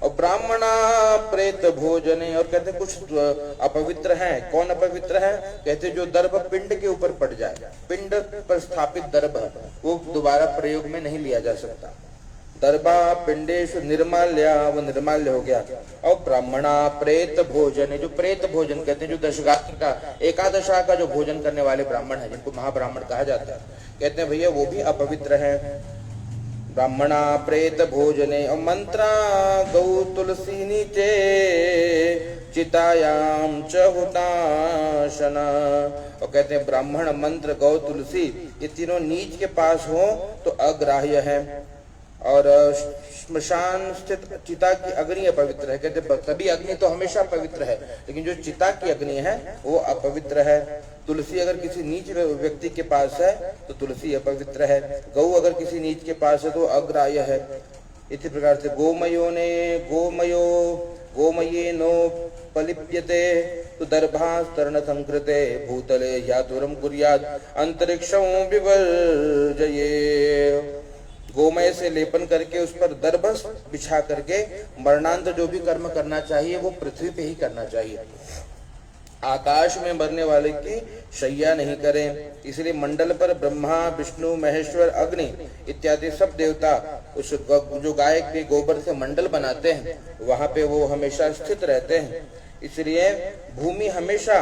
और ब्राह्मणा प्रेत भोजने, और कहते कुछ अपवित्र हैं। कौन अपवित्र है? कहते जो दर्भ पिंड के ऊपर पड़ जाए, पिंड पर स्थापित दर्भ वो दोबारा प्रयोग में नहीं लिया जा सकता। दर्भा पिंडेशु निर्माल्या, वो निर्माल्य हो गया। और ब्राह्मणा प्रेत भोजन, जो प्रेत भोजन कहते हैं, जो दशगात्र का एकादशा का जो भोजन करने वाले ब्राह्मण है, जिनको महाब्राह्मण कहा जाता है, कहते हैं भैया वो भी अपवित्र है। ब्राह्मणा प्रेत भोजने, और मंत्रा गौ तुलसी नीचे चितायाम च हुताशना, और कहते हैं ब्राह्मण मंत्र गौ तुलसी ये तीनों नीच के पास हो तो अग्राह्य है। और श्मशान स्थित चिता की अग्नि अपवित्र है। कहते सभी अग्नि तो हमेशा पवित्र है, लेकिन जो चिता की अग्नि है वो अपवित्र है। तुलसी अगर किसी नीच व्यक्ति के पास है तो तुलसी अपवित्र है। गौ अगर किसी नीच के पास है तो अग्राह्य है। इसी प्रकार से गोमयो ने गोमयो गोमये नो पलिप्यते तो दर्भास्तरण संकृते भूतले यातुरम कुर्यात् अंतरिक्षं विवर्जये। गोमय से लेपन करके उस पर दर्भ बिछा करके मरणांत जो भी कर्म करना चाहिए वो पृथ्वी पे ही करना चाहिए। आकाश में मरने वाले की शैया नहीं करें। इसलिए मंडल पर ब्रह्मा विष्णु महेश्वर अग्नि इत्यादि सब देवता उस जो गाय के गोबर से मंडल बनाते हैं वहां पे वो हमेशा स्थित रहते हैं। इसलिए भूमि हमेशा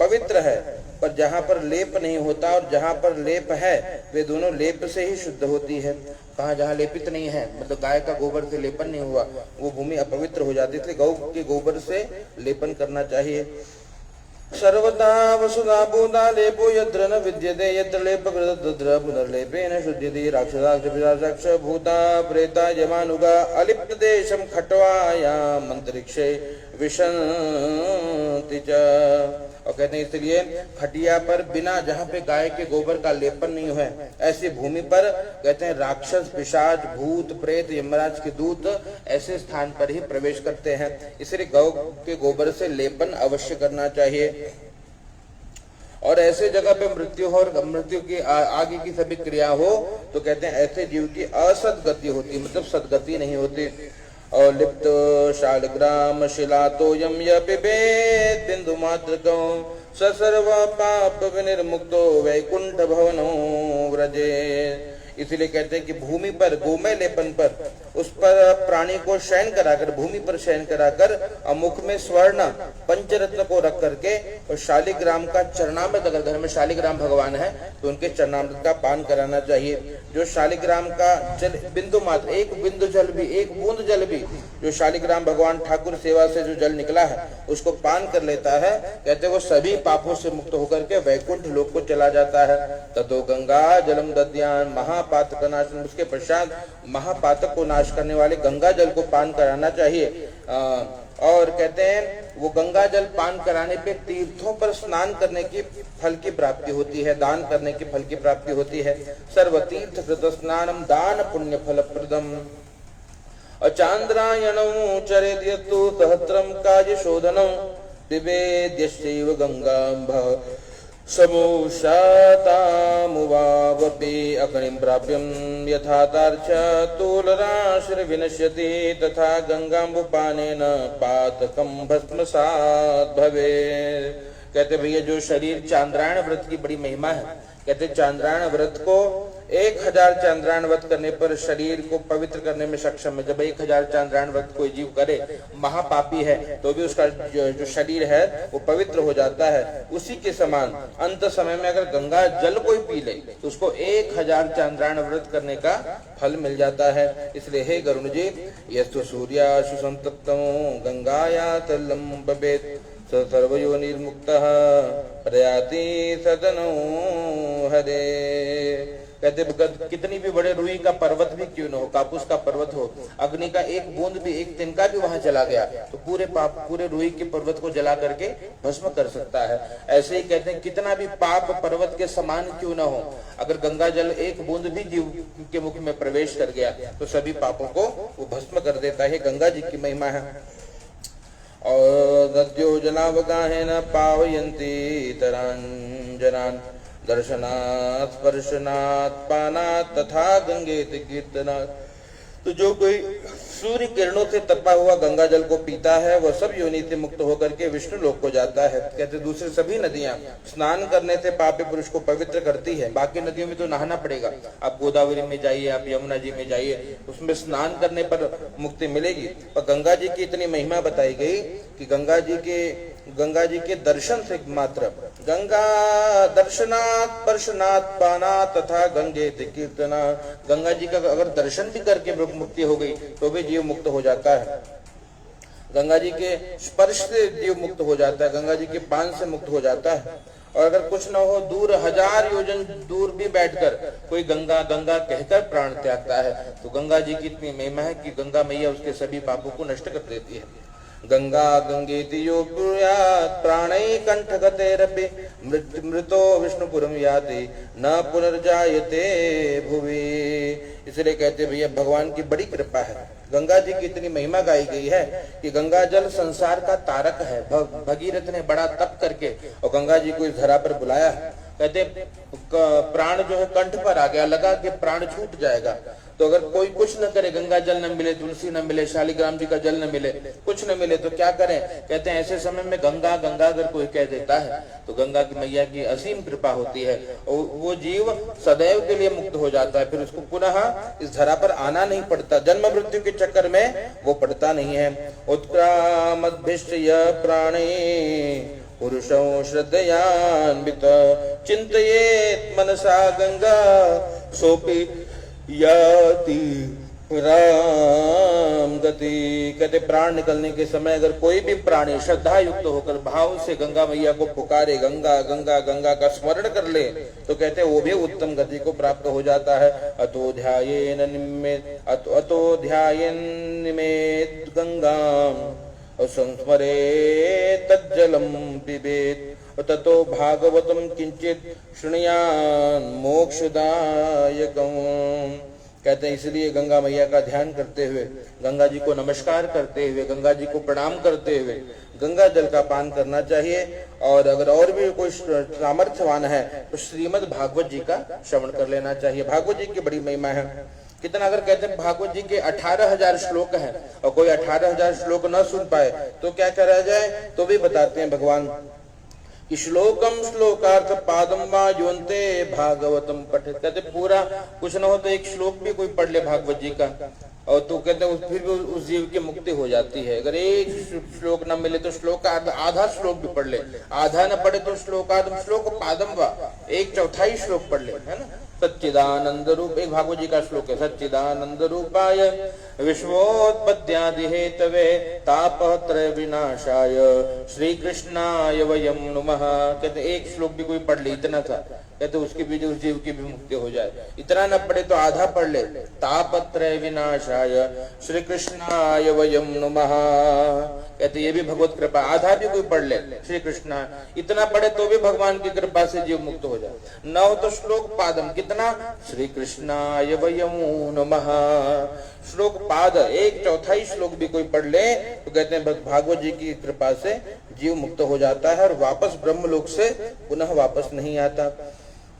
पवित्र है, पर जहाँ पर लेप नहीं होता और जहाँ पर लेप है वे दोनों लेप से ही शुद्ध होती है। कहाँ जहाँ लेपित नहीं है, मतलब गाय का गोबर से लेपन नहीं हुआ, वो भूमि अपवित्र हो जाती है। इसलिए गौ के गोबर से लेपन करना चाहिए। सर्वदा वसुधा भूता लेपो यत्र न विद्यते यत्र लेप कृतद्र पुनर्लेपेन शुद्ध्यते। राक्षसाक्ष भूता प्रेता यमानुगा अलिप्त देशम खट्वायाम अंतरिक्षे विशन्ति च। और कहते हैं इसलिए खटिया पर बिना जहाँ पे गाय के गोबर का लेपन नहीं हुआ ऐसी भूमि पर कहते हैं राक्षस पिशाच भूत प्रेत यमराज के दूत ऐसे स्थान पर ही प्रवेश करते हैं। इसलिए गौ के गोबर से लेपन अवश्य करना चाहिए। और ऐसे जगह पे मृत्यु हो और मृत्यु की आगे की सभी क्रिया हो तो कहते हैं ऐसे जीव की असदगति होती, मतलब सदगति नहीं होती। और लिप्त शालग्राम शिलातो यम यपिबेत बिंदु मात्रको सर्व पाप विनिर्मुक्तो वैकुंठ भवनो व्रजे। इसलिए कहते हैं कि भूमि पर गोमय लेपन पर उस पर प्राणी को शयन कराकर, भूमि पर शयन कराकर और मुख में स्वर्ण पंचरत्न को रख करके और शालिग्राम का चरणामृत, अगर घर में शालिग्राम भगवान है तो उनके चरणामृत का पान कराना चाहिए। जो शालिग्राम का जल बिंदु मात्र, एक बिंदु जल भी, एक बूंद जल भी जो शालिग्राम भगवान ठाकुर सेवा से जो जल निकला है उसको पान कर लेता है, कहते वो सभी पापों से मुक्त होकर के वैकुंठ लोक को चला जाता है। ततो गंगा जलम दद्यान महापातक नाशन, उसके पश्चात महापातक को नाश करने वाले गंगा जल को पान कराना चाहिए। और कहते हैं वो गंगा जल पान कराने पे तीर्थों पर स्नान करने की फल की प्राप्ति होती है, दान करने की फल की प्राप्ति होती है। सर्व तीर्थ कृत स्नानम दान पुण्य फल प्रदम। चांद्रायणं चरेद्यतु सहस्रम काज शोधनं दिवेद्यश्चैव गंगांभ समोषातामुवावपि अग्निं प्राप्यं यथा तार्च तूलराशिर्विनश्यति तथा गंगाम्बुपानेन पातकं भस्मसात् भवेत्। कहते भैया जो शरीर चांद्रायण व्रत की बड़ी महिमा है, कहते चांद्रायण व्रत को 1000 चांद्रायण व्रत करने पर शरीर को पवित्र करने में सक्षम है। जब 1000 चांद्रायण व्रत कोई जीव करे, महापापी है तो भी उसका जो शरीर है वो पवित्र हो जाता है। उसी के समान अंत समय में अगर गंगा जल कोई पी ले तो उसको 1000 चांद्रायण व्रत करने का फल मिल जाता है। इसलिए हे गरुण जी, यस्तु सूर्याशु संतप्तम गंगाया तल्लम बबेत सर्वयोनिर्मुक्तः प्रयाति सदनो हरे। कहते कितनी भी बड़े रुई का पर्वत भी क्यों न हो, कापूस का पर्वत हो, अग्नि का एक बूंद भी, एक तिनका भी वहां चला गया तो पूरे रुई के पर्वत को जला करके भस्म कर सकता है। ऐसे ही कहते हैं कितना भी पाप पर्वत के समान क्यों न हो, अगर गंगा जल एक बूंद भी जीव के मुख में प्रवेश कर गया तो सभी पापों को वो भस्म कर देता है। गंगा जी की महिमा है। और नद्यो जलावगाहेन पावयन्ति तरांजनान् दर्शनात् स्पर्शनात् पानात् तथा गंगेति कीर्तनात्। तो जो कोई सूर्य किरणों से तपा हुआ गंगा जल को पीता है वह सब योनि से मुक्त होकर के विष्णु लोक को जाता है। कहते दूसरी सभी नदियां स्नान करने से पापी पुरुष को पवित्र करती है। बाकी नदियों में तो नहाना पड़ेगा, आप गोदावरी में जाइए, आप यमुना जी में जाइए, उसमें स्नान करने पर मुक्ति मिलेगी। और गंगा जी की इतनी महिमा बताई गई कि गंगा जी के दर्शन से मात्र, गंगा दर्शनात् स्पर्शनात् पानात् तथा गंगे कीर्तना, गंगा जी का अगर दर्शन भी करके मुक्ति हो गई तो भी जीव मुक्त हो जाता है। गंगा जी के स्पर्श से जीव मुक्त हो जाता है, गंगा जी के पान से मुक्त हो जाता है। और अगर कुछ न हो, दूर 1000 योजन दूर भी बैठकर कोई गंगा गंगा कहकर प्राण त्यागता है तो गंगा जी की इतनी महिमा है कि गंगा मैया उसके सभी पापों को नष्ट कर देती है। गंगा गंगेति यो ब्रूयात् प्राणै कंठगतेरपि मृतो विष्णुपुरम याति न पुनर्जायते भुवि। इसलिए कहते भैया भगवान की बड़ी कृपा है। गंगा जी की इतनी महिमा गाई गई है कि गंगा जल संसार का तारक है। भगीरथ ने बड़ा तप करके और गंगा जी को इस धरा पर बुलाया है। कहते प्राण जो है कंठ पर आ गया, लगा कि प्राण छूट जाएगा। तो अगर कोई कुछ न करे, गंगा जल न मिले, तुलसी न मिले, शालिग्राम जी का जल न मिले, कुछ न मिले तो क्या करें? कहते हैं ऐसे समय में गंगा गंगा अगर कोई कह देता है तो गंगा की मैया की असीम कृपा होती है और वो जीव सदैव के लिए मुक्त हो जाता है। फिर उसको पुनः इस धरा पर आना नहीं पड़ता, जन्म मृत्यु के चक्कर में वो पड़ता नहीं है। उत्क्रामद्भिश्च प्राणे पुरुषो श्रद्धयान्वित चिंतयेत् मनसा गंगा सोपि याति राम गति। कहते प्राण निकलने के समय अगर कोई भी प्राणी श्रद्धा युक्त होकर भाव से गंगा मैया को पुकारे, गंगा गंगा गंगा का स्मरण कर ले तो कहते वो भी उत्तम गति को प्राप्त हो जाता है। अतो ध्यायेन निमेत गंगाम संस्मरे तज्जलम पिबेत ततो भागवतम किंचित शृणुयात् मोक्षदायकम। कहते हैं इसलिए गंगा मैया का ध्यान करते हुए, गंगा जी को नमस्कार करते हुए, गंगा जी को प्रणाम करते हुए गंगा जल का पान करना चाहिए। और अगर और भी कोई सामर्थ्यवान है तो श्रीमद् भागवत जी का श्रवण कर लेना चाहिए। भागवत जी की बड़ी महिमा है। कितना अगर कहते हैं भागवत जी के 18,000 श्लोक हैं और कोई 18,000 श्लोक न सुन पाए तो क्या करा जाए, तो भी बताते हैं भगवान कि श्लोकम श्लोकार्थ पादम वा योन्ते भागवतम पठित। कहते पूरा कुछ न हो तो एक श्लोक भी कोई पढ़ ले भागवत जी का और तो कहते हैं फिर भी उस जीव की मुक्ति हो जाती है। अगर एक श्लोक न मिले तो श्लोक आधा श्लोक भी पढ़ ले, आधा न पढ़े तो श्लोक पादम वा 1/4 श्लोक पढ़ ले, है ना। सच्चिदानंद रूप, एक भागवत जी का श्लोक है, सच्चिदानंद रूपाय विश्वोत्पत्त्यादि हेतवे तापत्रय विनाशाय श्री कृष्णाय वयं नमः। कहते एक श्लोक भी कोई पढ़ ले इतना सा, कहते उसकी भी उस जीव की भी मुक्ति हो जाए। इतना न पढ़े तो आधा पढ़ ले, तापत्रय विनाशाय श्री कृष्णाय वयं नमः। कहते ये भी भगवत कृपा, आधा भी कोई पढ़ ले श्री कृष्णा, इतना पढ़े तो भी भगवान की कृपा से जीव मुक्त हो जाए। न हो तो श्लोक पादम, कितना, श्री कृष्णाय वयं नमः। श्लोक पाद 1/4 श्लोक भी कोई पढ़ ले तो कहते हैं भागवत जी की कृपा से जीव मुक्त हो जाता है और वापस ब्रह्मलोक से पुनः वापस नहीं आता।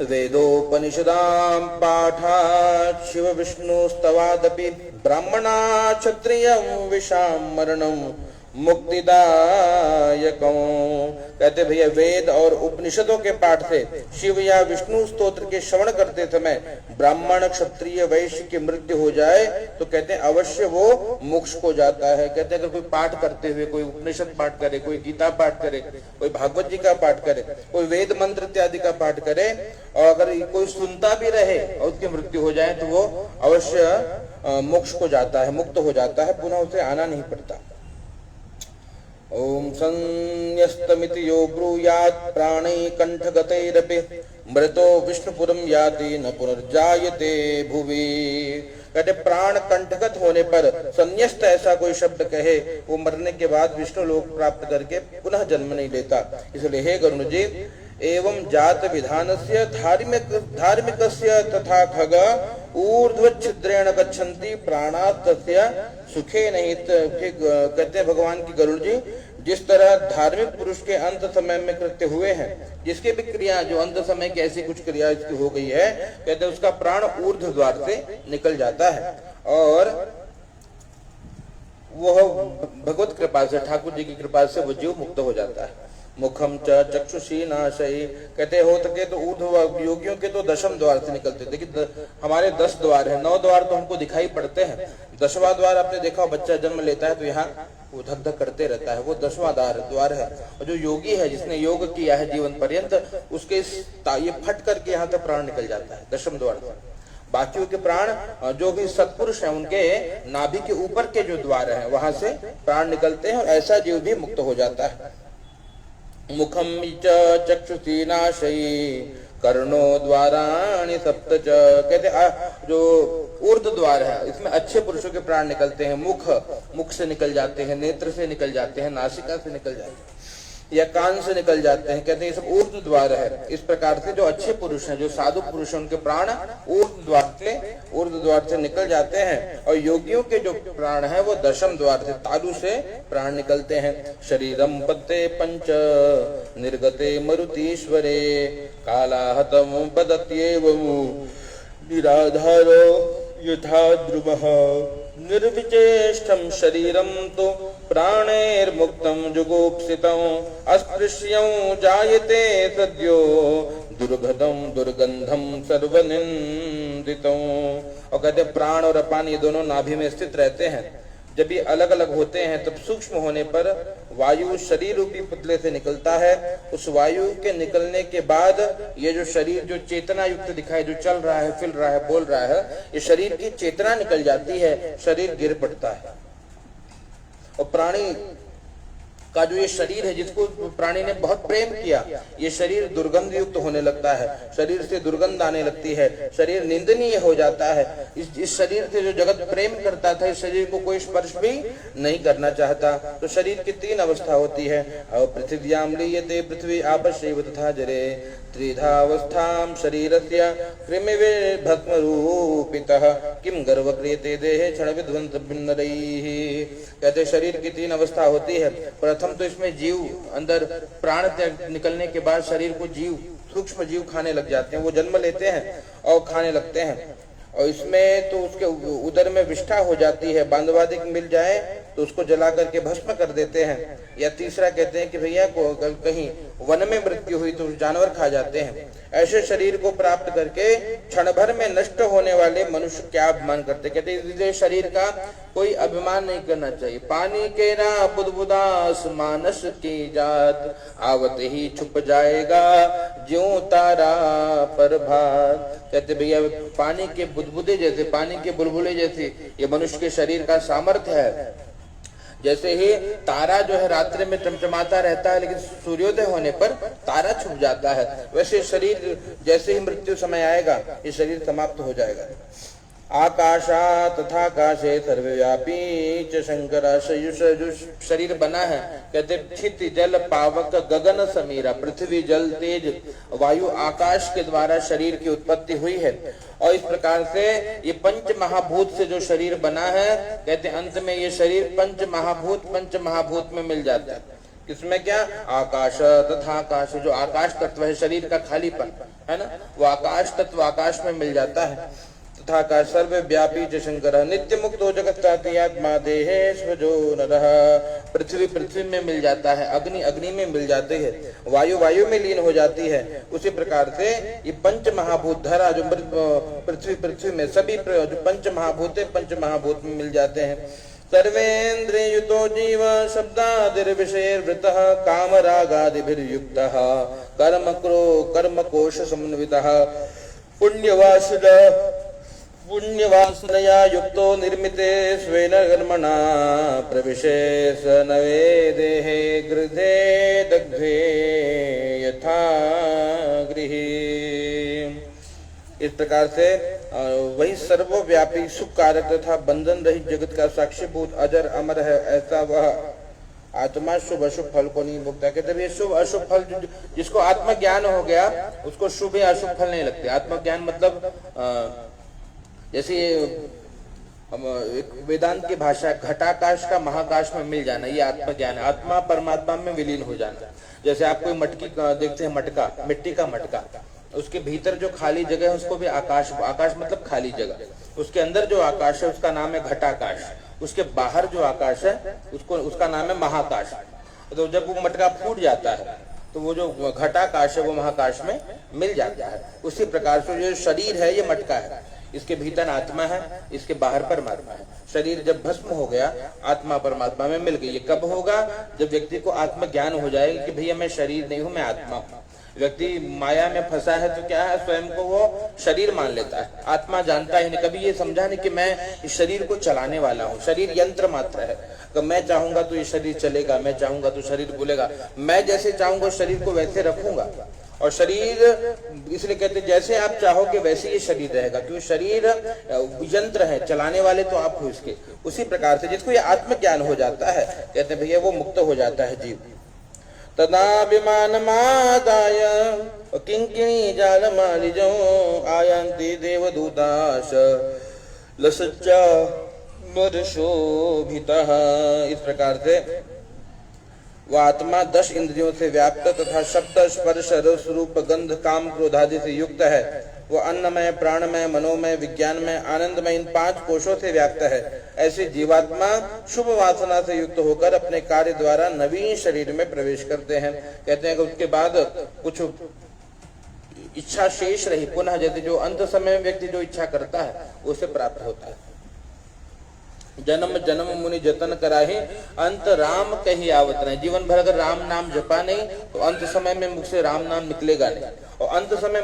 वेदोपनिषदां पाठात् शिव विष्णु स्तवादपि ब्राह्मणा क्षत्रियं विषाम मरणं मुक्तिदायकं। कहते भैया वेद और उपनिषदों के पाठ से शिव या विष्णु स्तोत्र के श्रवण करते समय ब्राह्मण क्षत्रिय वैश्य की मृत्यु हो जाए तो कहते हैं अवश्य वो मोक्ष को जाता है। कहते अगर कोई पाठ करते हुए, कोई उपनिषद पाठ करे, कोई गीता पाठ करे, कोई भागवत जी का पाठ करे, कोई वेद मंत्र इत्यादि का पाठ करे और अगर कोई सुनता भी रहे और उसकी मृत्यु हो जाए तो वो अवश्य मोक्ष को जाता है, मुक्त हो जाता है, पुनः उसे आना नहीं पड़ता। ओम संन्यस्तमिति यो ब्रूयात् प्राणै कंठगतैरपि मृतो विष्णुपुरम याति न पुनर्जायते भुवि। कहते प्राण कंठगत होने पर संन्यस्त ऐसा कोई शब्द कहे वो मरने के बाद विष्णु लोक प्राप्त करके पुनः जन्म नहीं लेता। इसलिए हे गरुण जी, एवं जात विधानस्य धार्मिकस्य तथा खग ऊर्ध्व छिद्रेण गच्छन्ति प्राणात् तस्य सुखे नहीं। कहते हैं भगवान की गरुड़ जी, जिस तरह धार्मिक पुरुष के अंत समय में कृत्य हुए हैं, जिसके भी क्रिया जो अंत समय की ऐसी कुछ क्रिया इसकी हो गई है, कहते हैं उसका प्राण ऊर्ध्व द्वार से निकल जाता है और वह भगवत कृपा से, ठाकुर जी की कृपा से वो जीव मुक्त हो जाता है। मुखम च चक्षुषी नाशई, कहते हो सके तो ऊर्ध्व योगियों के तो दशम द्वार से निकलते, देखिए हमारे 10 द्वार है, 9 द्वार तो हमको दिखाई पड़ते हैं, 10वां द्वार आपने देखा, बच्चा जन्म लेता है तो यहाँ वो धक धक करते रहता है, वो 10वां द्वार है। और जो योगी है, जिसने योग किया है जीवन पर्यंत, उसके ये फट करके यहाँ तक प्राण निकल जाता है दशम द्वार से। बाकियों के प्राण जो भी सत्पुरुष हैं, उनके नाभि के ऊपर के जो द्वार हैं वहां से प्राण निकलते हैं और ऐसा जीव भी मुक्त हो जाता है। मुखम च चक्षुषी नाशई कर्णो द्वाराणि सप्त च, कहते जो ऊर्ध्व द्वार है इसमें अच्छे पुरुषों के प्राण निकलते हैं। मुख से निकल जाते हैं, नेत्र से निकल जाते हैं, नासिका से निकल जाते हैं या कान से निकल जाते हैं, कहते हैं ये सब ऊर्ध्व द्वार है। इस प्रकार से जो अच्छे पुरुष हैं, जो साधु पुरुष हैं, उनके प्राण ऊर्ध्व द्वार से निकल जाते हैं। और योगियों के जो प्राण है वो दशम द्वार से, तालु से प्राण निकलते हैं। शरीरम पत्ते पंच निर्गते मरुतीश्वरे कालाहतम पदत्येवं निराधारो यथा ध्रुवः निर्विचेष्टं शरीरं तो प्राणैर्मुक्तं जुगुप्सितं अस्पृश्यं जायते सद्यो दुर्गंधं सर्वनिंदितं। और कहते प्राण और अपान ये दोनों नाभि में स्थित रहते हैं। जब ये अलग अलग होते हैं तब सूक्ष्म होने पर वायु शरीर रूपी पुतले से निकलता है। उस वायु के निकलने के बाद ये जो शरीर जो चेतना युक्त दिखाई, जो चल रहा है, फिर रहा है, बोल रहा है, ये शरीर की चेतना निकल जाती है, शरीर गिर पड़ता है। और प्राणी का जो ये शरीर है, जिसको प्राणी ने बहुत प्रेम किया, ये शरीर दुर्गंध युक्त होने लगता है, शरीर से दुर्गंध आने लगती है, शरीर निंदनीय हो जाता है। इस शरीर से जो जगत प्रेम करता था, इस शरीर को कोई स्पर्श भी नहीं करना चाहता। तो शरीर की 3 अवस्था होती है। पृथिव्याम लीयते पृथ्वी आपश्यैव तथा जरे त्रिधावस्थां शरीरस्य कृमिविभस्म रूपितः किम गर्व क्रियते देहे क्षण विध्वंस भिन्नरैः। कहते शरीर की 3 अवस्था होती है। प्रथम तो इसमें जीव अंदर प्राण निकलने के बाद शरीर को जीव, सूक्ष्म जीव खाने लग जाते हैं, वो जन्म लेते हैं और खाने लगते हैं। और इसमें तो उसके उदर में विष्ठा हो जाती है, बांधवादिक मिल जाए तो उसको जला करके भस्म कर देते हैं। या तीसरा कहते हैं कि भैया को कहीं वन में मृत्यु हुई तो जानवर खा जाते हैं। ऐसे शरीर को प्राप्त करके क्षण भर में नष्ट होने वाले मनुष्य क्या अभिमान करते, कहते इसलिए शरीर का कोई अभिमान नहीं करना चाहिए। पानी के ना बुदबुदास मानस की जात आवत ही छुप जाएगा ज्यों तारा पर भात। कहते भैया पानी के बुदबुदे जैसे, पानी के बुलबुले जैसे ये मनुष्य के शरीर का सामर्थ्य है। जैसे ही तारा जो है रात्रि में चमचमाता रहता है, लेकिन सूर्योदय होने पर तारा छुप जाता है, वैसे शरीर जैसे ही मृत्यु समय आएगा ये शरीर समाप्त हो जाएगा। आकाशा तथा काशे सर्वव्यापी च शंकर, जो शरीर बना है, कहते क्षिति जल पावक गगन समीरा, पृथ्वी जल तेज वायु आकाश के द्वारा शरीर की उत्पत्ति हुई है। और इस प्रकार से ये पंच महाभूत से जो शरीर बना है, कहते अंत में ये शरीर पंच महाभूत में मिल जाता है। किसमें क्या? आकाश तथा आकाश, जो आकाश तत्व है, शरीर का खालीपन है ना, वो आकाश तत्व आकाश में मिल जाता है। तथा का सर्वव्यापी च शंकर नित्य मुक्तो जगत्ताति आत्मा देहे स्वजो नरः, पृथ्वी में मिल जाता है, अग्नि में मिल जाती है, वायु में लीन हो जाती है। उसी प्रकार से ये पंच महाभूत धरा जो पृथ्वी में सभी जो पंच महाभूत में मिल जाते हैं। सर्वेन्द्रियुतो जीव शब्दादिर्विषयैर्वृतः कामरागादिभिर्युक्तः कर्मकोश समन्वितः पुण्यवासनया युक्तो निर्मिते स्वेन कर्मणा प्रविशेष नवे देहे गृधे दग्धे यथा गृहे। इस प्रकार से वही सर्वव्यापी सुख कारक तथा बंधन रहित जगत का साक्षीभूत अजर अमर है, ऐसा वह आत्मा शुभ अशुभ फल को नहीं भोगता। कहते हैं शुभ अशुभ फल जिसको आत्मज्ञान हो गया उसको शुभ या अशुभ फल नहीं लगते। आत्मज्ञान मतलब जैसे वेदांत की भाषा घटाकाश का महाकाश में मिल जाना, ये आत्मज्ञान है। आत्मा परमात्मा में विलीन हो जाना। जैसे आप कोई मटकी देखते हैं, मटका, मिट्टी का मटका, उसके भीतर जो खाली जगह है उसको भी आकाश मतलब खाली जगह, उसके अंदर जो आकाश है उसका नाम है घटाकाश। उसके बाहर जो आकाश है उसका नाम है महाकाश। तो जब वो मटका फूट जाता है तो वो जो घटाकाश है वो महाकाश में मिल जाता है। उसी प्रकार से जो शरीर है ये मटका है, इसके भीतर आत्मा है, इसके बाहर परमात्मा है। शरीर जब भस्म हो गया, आत्मा परमात्मा में मिल गई। ये कब होगा? जब व्यक्ति को आत्म ज्ञान हो जाएगा कि भैया मैं शरीर नहीं हूं, मैं आत्मा हूं। व्यक्ति माया में फंसा है तो क्या है, स्वयं को वो शरीर मान लेता है, आत्मा जानता ही नहीं। कभी ये समझा नहीं कि मैं इस शरीर को चलाने वाला हूँ। शरीर यंत्र मात्र है। तो मैं चाहूंगा तो ये शरीर चलेगा, मैं चाहूंगा तो शरीर बोलेगा, मैं जैसे चाहूंगा शरीर को वैसे रखूंगा। और शरीर इसलिए कहते हैं जैसे आप चाहोगे वैसे ये शरीर रहेगा, क्योंकि शरीर यंत्र है, चलाने वाले तो आप हो इसके। उसी प्रकार से जिसको ये आत्मज्ञान हो जाता है, कहते हैं भैया वो मुक्त हो जाता है जीव। तदाभिमानमादाय किंकिणी जालमालिजो आयन्ति देवदूताश लसच्चा मदशोभितः। इस प्रकार से वह आत्मा 10 इंद्रियों से व्याप्त तथा शब्द स्पर्श रस रूप गंध काम क्रोध आदि से युक्त है। वो अन्नमय प्राणमय मनोमय विज्ञानमय आनंदमय इन 5 कोशों से व्याप्त है। ऐसे जीवात्मा शुभ वासना से युक्त होकर अपने कार्य द्वारा नवीन शरीर में प्रवेश करते हैं। कहते हैं कि उसके बाद कुछ इच्छा शेष रही, पुनः जैसे जो अंत समय में व्यक्ति जो इच्छा करता है उसे प्राप्त होता है। जन्म जन्म मुनि जतन कराहे अंत राम कही आवत नहीं। जीवन भर अगर राम नाम जपा नहीं तो अंत समय में मुख से राम नाम निकलेगा नहीं। और अंत समय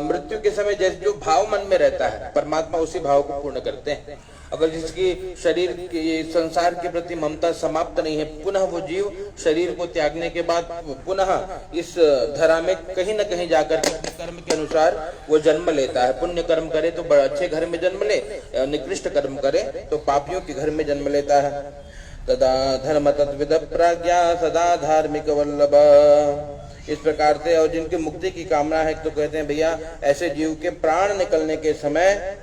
मृत्यु के समय जैसे जो भाव मन में रहता है, परमात्मा उसी भाव को पूर्ण करते हैं। अगर जिसकी शरीर की संसार के प्रति ममता समाप्त नहीं है, पुनः वो जीव शरीर को त्यागने के बाद पुनः इस धरा में कहीं न कहीं जाकर के कर्म के अनुसार वो जन्म लेता है। पुण्य कर्म करे तो बड़े अच्छे घर में जन्म ले, निकृष्ट कर्म करे तो पापियों के घर में जन्म लेता है। तदा धर्म तत्विद प्राज्ञा सदा धार्मिक वल्लभ। इस प्रकार से और जिनकी मुक्ति की कामना है तो कहते हैं भैया ऐसे जीव के प्राण निकलने के समय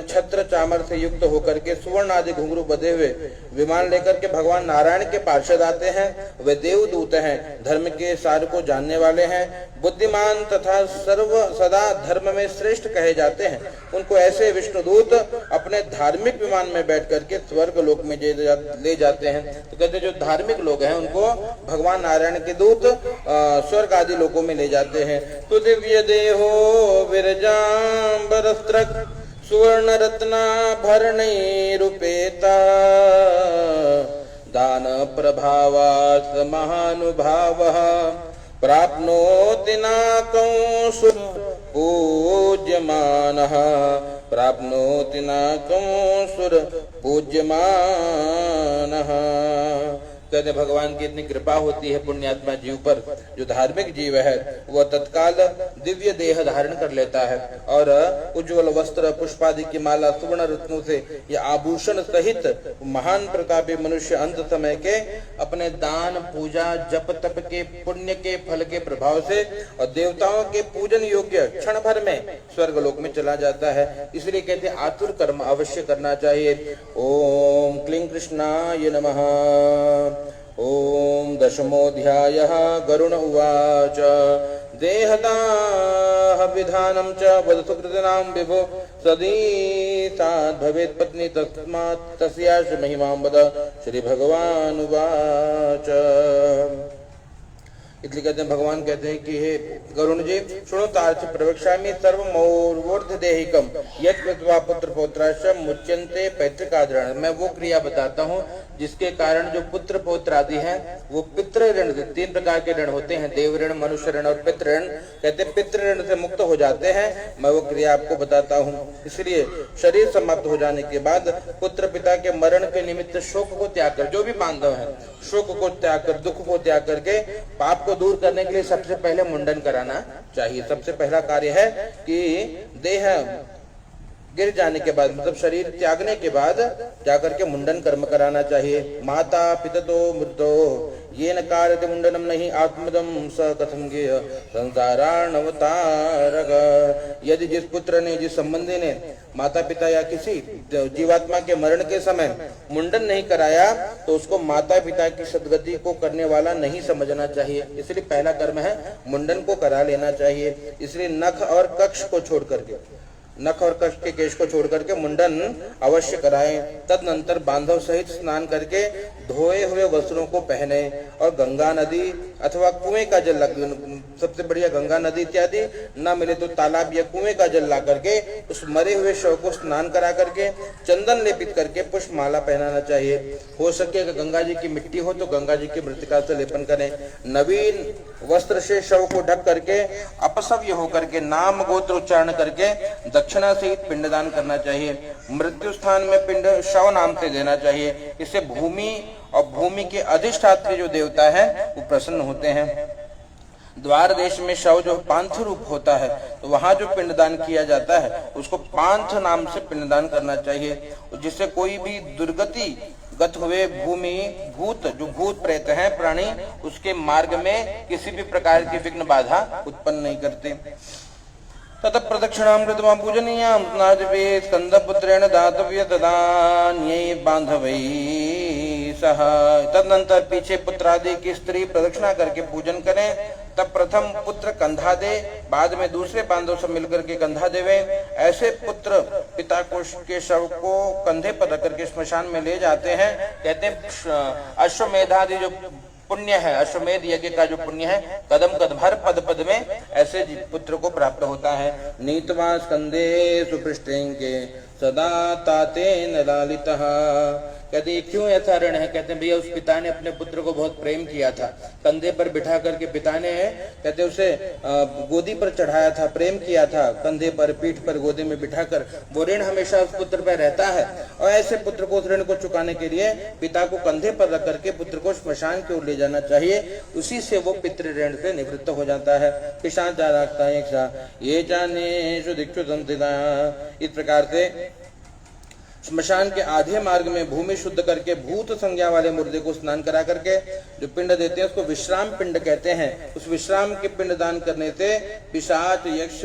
छत्र चामर से युक्त होकर के सुवर्ण आदि घुंघरू बंधे हुए विमान लेकर के भगवान नारायण के पार्षद आते हैं। वे देवदूत हैं, धर्म के सार को जानने वाले हैं, बुद्धिमान तथा सर्व सदा धर्म में श्रेष्ठ कहे जाते हैं। उनको ऐसे विष्णुदूत अपने धार्मिक विमान में बैठ करके स्वर्ग लोक में ले जाते हैं। तो कहते हैं जो धार्मिक लोग हैं उनको भगवान नारायण के दूत स्वर्ग आदि लोकों में ले जाते हैं। तो दिव्य देहो विरजाम्बरस्त्रक सुवर्ण रत्नाभरणैरुपेता दान प्रभावात् महानुभावः प्राप्नोति नाकं सुरपूज्यमानः प्राप्नोति नाकं सुरपूज्यमानः। कहते भगवान की इतनी कृपा होती है पुण्यात्मा जीव पर, जो धार्मिक जीव है वह तत्काल दिव्य देह धारण कर लेता है और उज्जवल वस्त्र पुष्पादि की माला सुवर्ण रत्नों से या आभूषण सहित महान प्रतापी मनुष्य अंत समय के अपने दान पूजा जप तप के पुण्य के फल के प्रभाव से और देवताओं के पूजन योग्य क्षण भर में स्वर्ग लोक में चला जाता है। इसलिए कहते आतुर कर्म अवश्य करना चाहिए। ओम क्लीं कृष्णाय नमः। ओम दशमोऽध्यायः। गरुण उवाच देहदाह विधानं च वद सुकृतिनां विभो सदीताद् भवेत् पत्नी तस्मात् तस्याश्च महिमां वद। श्री भगवान उवाच। इसलिए कहते हैं भगवान कहते हैं कि हे गरुण जी सुनो तार्थ प्रवक्ष्यामि सर्वमौर्ध्व देहिकम यत् कृत्वा पुत्र पौत्राश्च मुच्यन्ते पैतृकादृण। मैं वो क्रिया बताता हूँ जिसके कारण जो पुत्र पौत्र आदि हैं वो पितृ ऋण, 3 प्रकार के ऋण होते हैं, देव ऋण मनुष्य ऋण और पितृ ऋण। कहते हैं पितृ ऋण से मुक्त हो जाते हैं। मैं वो क्रिया आपको बताता हूँ। इसलिए शरीर समाप्त हो जाने के बाद पुत्र पिता के मरण के निमित्त शोक को त्याग कर, जो भी बांधव है शोक को त्याग कर दुख को त्याग करके पाप को दूर करने के लिए सबसे पहले मुंडन कराना चाहिए। सबसे पहला कार्य है कि देह गिर जाने के बाद मतलब शरीर त्यागने के बाद जाकर के मुंडन कर्म कराना चाहिए। माता पिततो मृतो ये न कार्यते मुंडनम नहीं आत्मदम स कथम गेय संसारार्णवतारक। यदि जिस पुत्र ने जिस संबंधी ने माता पिता या किसी जीवात्मा के मरण के समय मुंडन नहीं कराया तो उसको माता पिता की सद्गति को करने वाला नहीं समझना चाहिए। इसलिए पहला कर्म है मुंडन को करा लेना चाहिए। इसलिए नख और कक्ष को छोड़ करके नख और कष्ट के केश को छोड़ करके मुंडन अवश्य कराएं। तदनंतर बांधव सहित स्नान करके धोए हुए वस्त्रों को पहने और गंगा नदी अथवा कुएं का जल, सबसे बढ़िया गंगा नदी इत्यादि न मिले तो तालाब या कुएं का जल ला करके उस मरे हुए शव को स्नान करा करके चंदन लेपित करके पुष्प माला पहनाना चाहिए। हो सके अगर गंगा जी की मिट्टी हो तो गंगा जी की मृतिका से लेपन करें। नवीन वस्त्र से शव को ढक करके अपसव्य होकर के नाम गोत्र उच्चारण करके दक्षिणा सहित पिंडदान करना चाहिए। मृत्यु स्थान में पिंड शव नाम से देना चाहिए। इससे भूमि और भूमि के अधिष्ठात्री जो देवता है वो प्रसन्न होते हैं। द्वार देश में शव जो पांथ रूप होता है तो वहां जो पिंडदान किया जाता है उसको पांथ नाम से पिंडदान करना चाहिए, जिससे कोई भी दुर्गति गत हुए भूमि भूत जो भूत प्रेत हैं प्राणी उसके मार्ग में किसी भी प्रकार की विघ्न बाधा उत्पन्न नहीं करते। ततः प्रदक्षिणां कृत्वा पूजनीयां स्नादिवे स्कंदपुत्रेण दातव्य तदान्यै बांधवैः सह। तदनंतर पीछे पुत्र आदि की स्त्री प्रदक्षिणा करके पूजन करें। तब प्रथम पुत्र कंधा दे, बाद में दूसरे बांधव सब मिलकर के कंधा देवे। ऐसे पुत्र पिता को के शव को कंधे पर रख करके स्मशान में ले जाते हैं। कहते हैं अश्वमेधादि जो पुण्य है, अश्वमेध यज्ञ का जो पुण्य है कदम कदभर पद पद में ऐसे पुत्र को प्राप्त होता है। नीतवा स्कंदे सुपृष्ठेंगे सदा तातेन लालितः। कहते क्यों ऐसा ऋण है? कहते हैं भैया उस पिता ने अपने पुत्र को बहुत प्रेम किया था, कंधे पर बिठा करके पिता ने कहते उसे गोदी पर चढ़ाया था, प्रेम किया था, कंधे पर पीठ पर गोदी में बिठाकर। वो ऋण हमेशा उस पुत्र पर रहता है और ऐसे पुत्र को उस ऋण को चुकाने के लिए पिता को कंधे पर रख करके पुत्र को श्मशान की ओर ले जाना चाहिए। उसी से वो पितृ ऋण से निवृत्त हो जाता है। किसान ये जाने इस प्रकार से श्मशान के आधे मार्ग में भूमि शुद्ध करके भूत संज्ञा वाले मुर्दे को स्नान करा करके जो पिंड देते हैं उसको विश्राम पिंड कहते हैं। उस विश्राम के पिंड दान करने से पिशाच यक्ष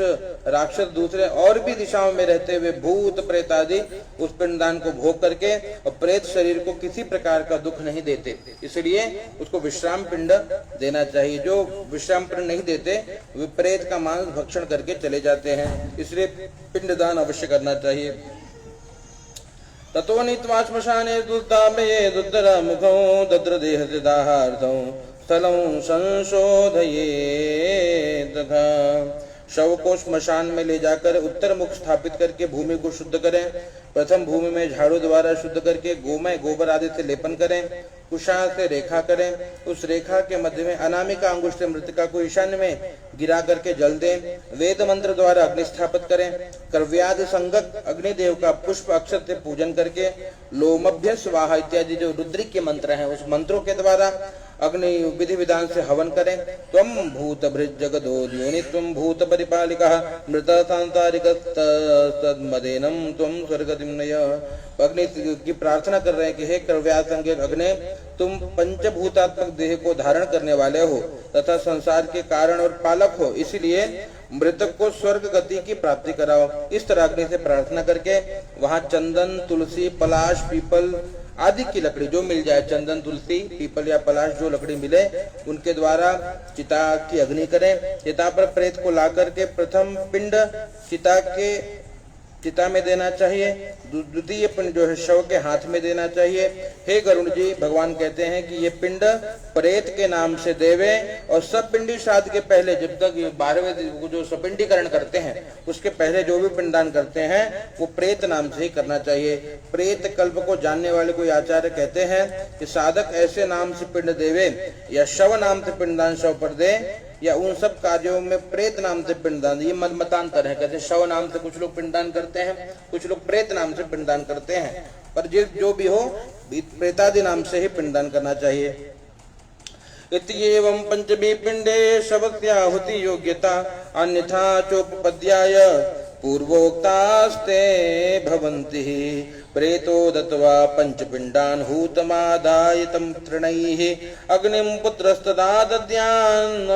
राक्षस दूसरे और भी दिशाओं में रहते हुए भूत प्रेत आदि उस पिंड दान को भोग करके और प्रेत शरीर को किसी प्रकार का दुख नहीं देते, इसलिए उसको विश्राम पिंड देना चाहिए। जो विश्राम पिंड नहीं देते वे प्रेत का मांस भक्षण करके चले जाते हैं, इसलिए पिंड दान अवश्य करना चाहिए। ततो नीत्वा श्मशाने दुर्दामये दुर्धरमुखौ दद्रदेहदाहार्थौ स्थलं संशोधये तथा। शव को श्मशान में ले जाकर उत्तर मुख स्थापित करके भूमि को शुद्ध करें। प्रथम भूमि में झाड़ू द्वारा शुद्ध करके गोमय गोबर आदि से लेपन करें। कुशा से रेखा करें। उस रेखा के मध्य में अनामिका अंगुष्ठ मृतिका को ईशान्य में गिरा करके जल दें। वेद मंत्र द्वारा अग्नि स्थापित करें। कर्व्याद संगत अग्निदेव का पुष्प अक्षत से पूजन करके लोमभ्य स्वाहा इत्यादि जो रुद्रिक के मंत्र हैं उस मंत्रों के द्वारा अग्नि विधि विधान से हवन करें। त्वं भूत भृज जगदोद्योनि त्वं भूत परिपालिका मृत सांसारिक तन्मदेनम त्वं स्वर्गतिम नय। अग्नि की प्रार्थना कर रहे हैं कि हे कर्व्याद संज्ञक अग्नि, तुम पंचभूतात्मक देह को धारण करने वाले हो तथा संसार के कारण और पालक हो, इसलिए मृतक को स्वर्ग गति की प्राप्ति कराओ। इस तरह अग्नि से प्रार्थना करके वहां चंदन तुलसी पलाश पीपल आदि की लकड़ी जो मिल जाए, चंदन तुलसी पीपल या पलाश जो लकड़ी मिले उनके द्वारा चिता की अग्नि करें। चिता पर प्रेत को ला करके प्रथम पिंड चिता में देना चाहिए, द्वितीय पिंड जो है शव के हाथ में देना चाहिए। हे गरुड़ जी, भगवान कहते हैं कि ये पिंड प्रेत के नाम से देवे और सब पिंडी श्राद्ध के पहले जब तक 12वें जो सपिंडीकरण करते हैं उसके पहले जो भी पिंडदान करते हैं वो प्रेत नाम से ही करना चाहिए। प्रेत कल्प को जानने वाले कोई आचार्य कहते हैं कि साधक ऐसे नाम से पिंड देवे या शव नाम से पिंडदान शव पर दे या उन सब कार्यों में प्रेत नाम से पिंडदान, ये मतांतर है। कहते शव नाम से कुछ लोग पिंडदान करते हैं, कुछ लोग प्रेत नाम से पिंडदान करते हैं, पर जो भी हो प्रेतादि नाम से ही पिंडदान करना चाहिए। इत्येवं पंचमी पिंडे शवस्याहुति योग्यता अन्यथा चोपपद्याय पूर्वोक्तास्ते भवन्ति। प्रेतो दत्वा पंचपिंडान हूतमादाय तं तृणैः अग्निं पुत्रस्तदा दद्यान्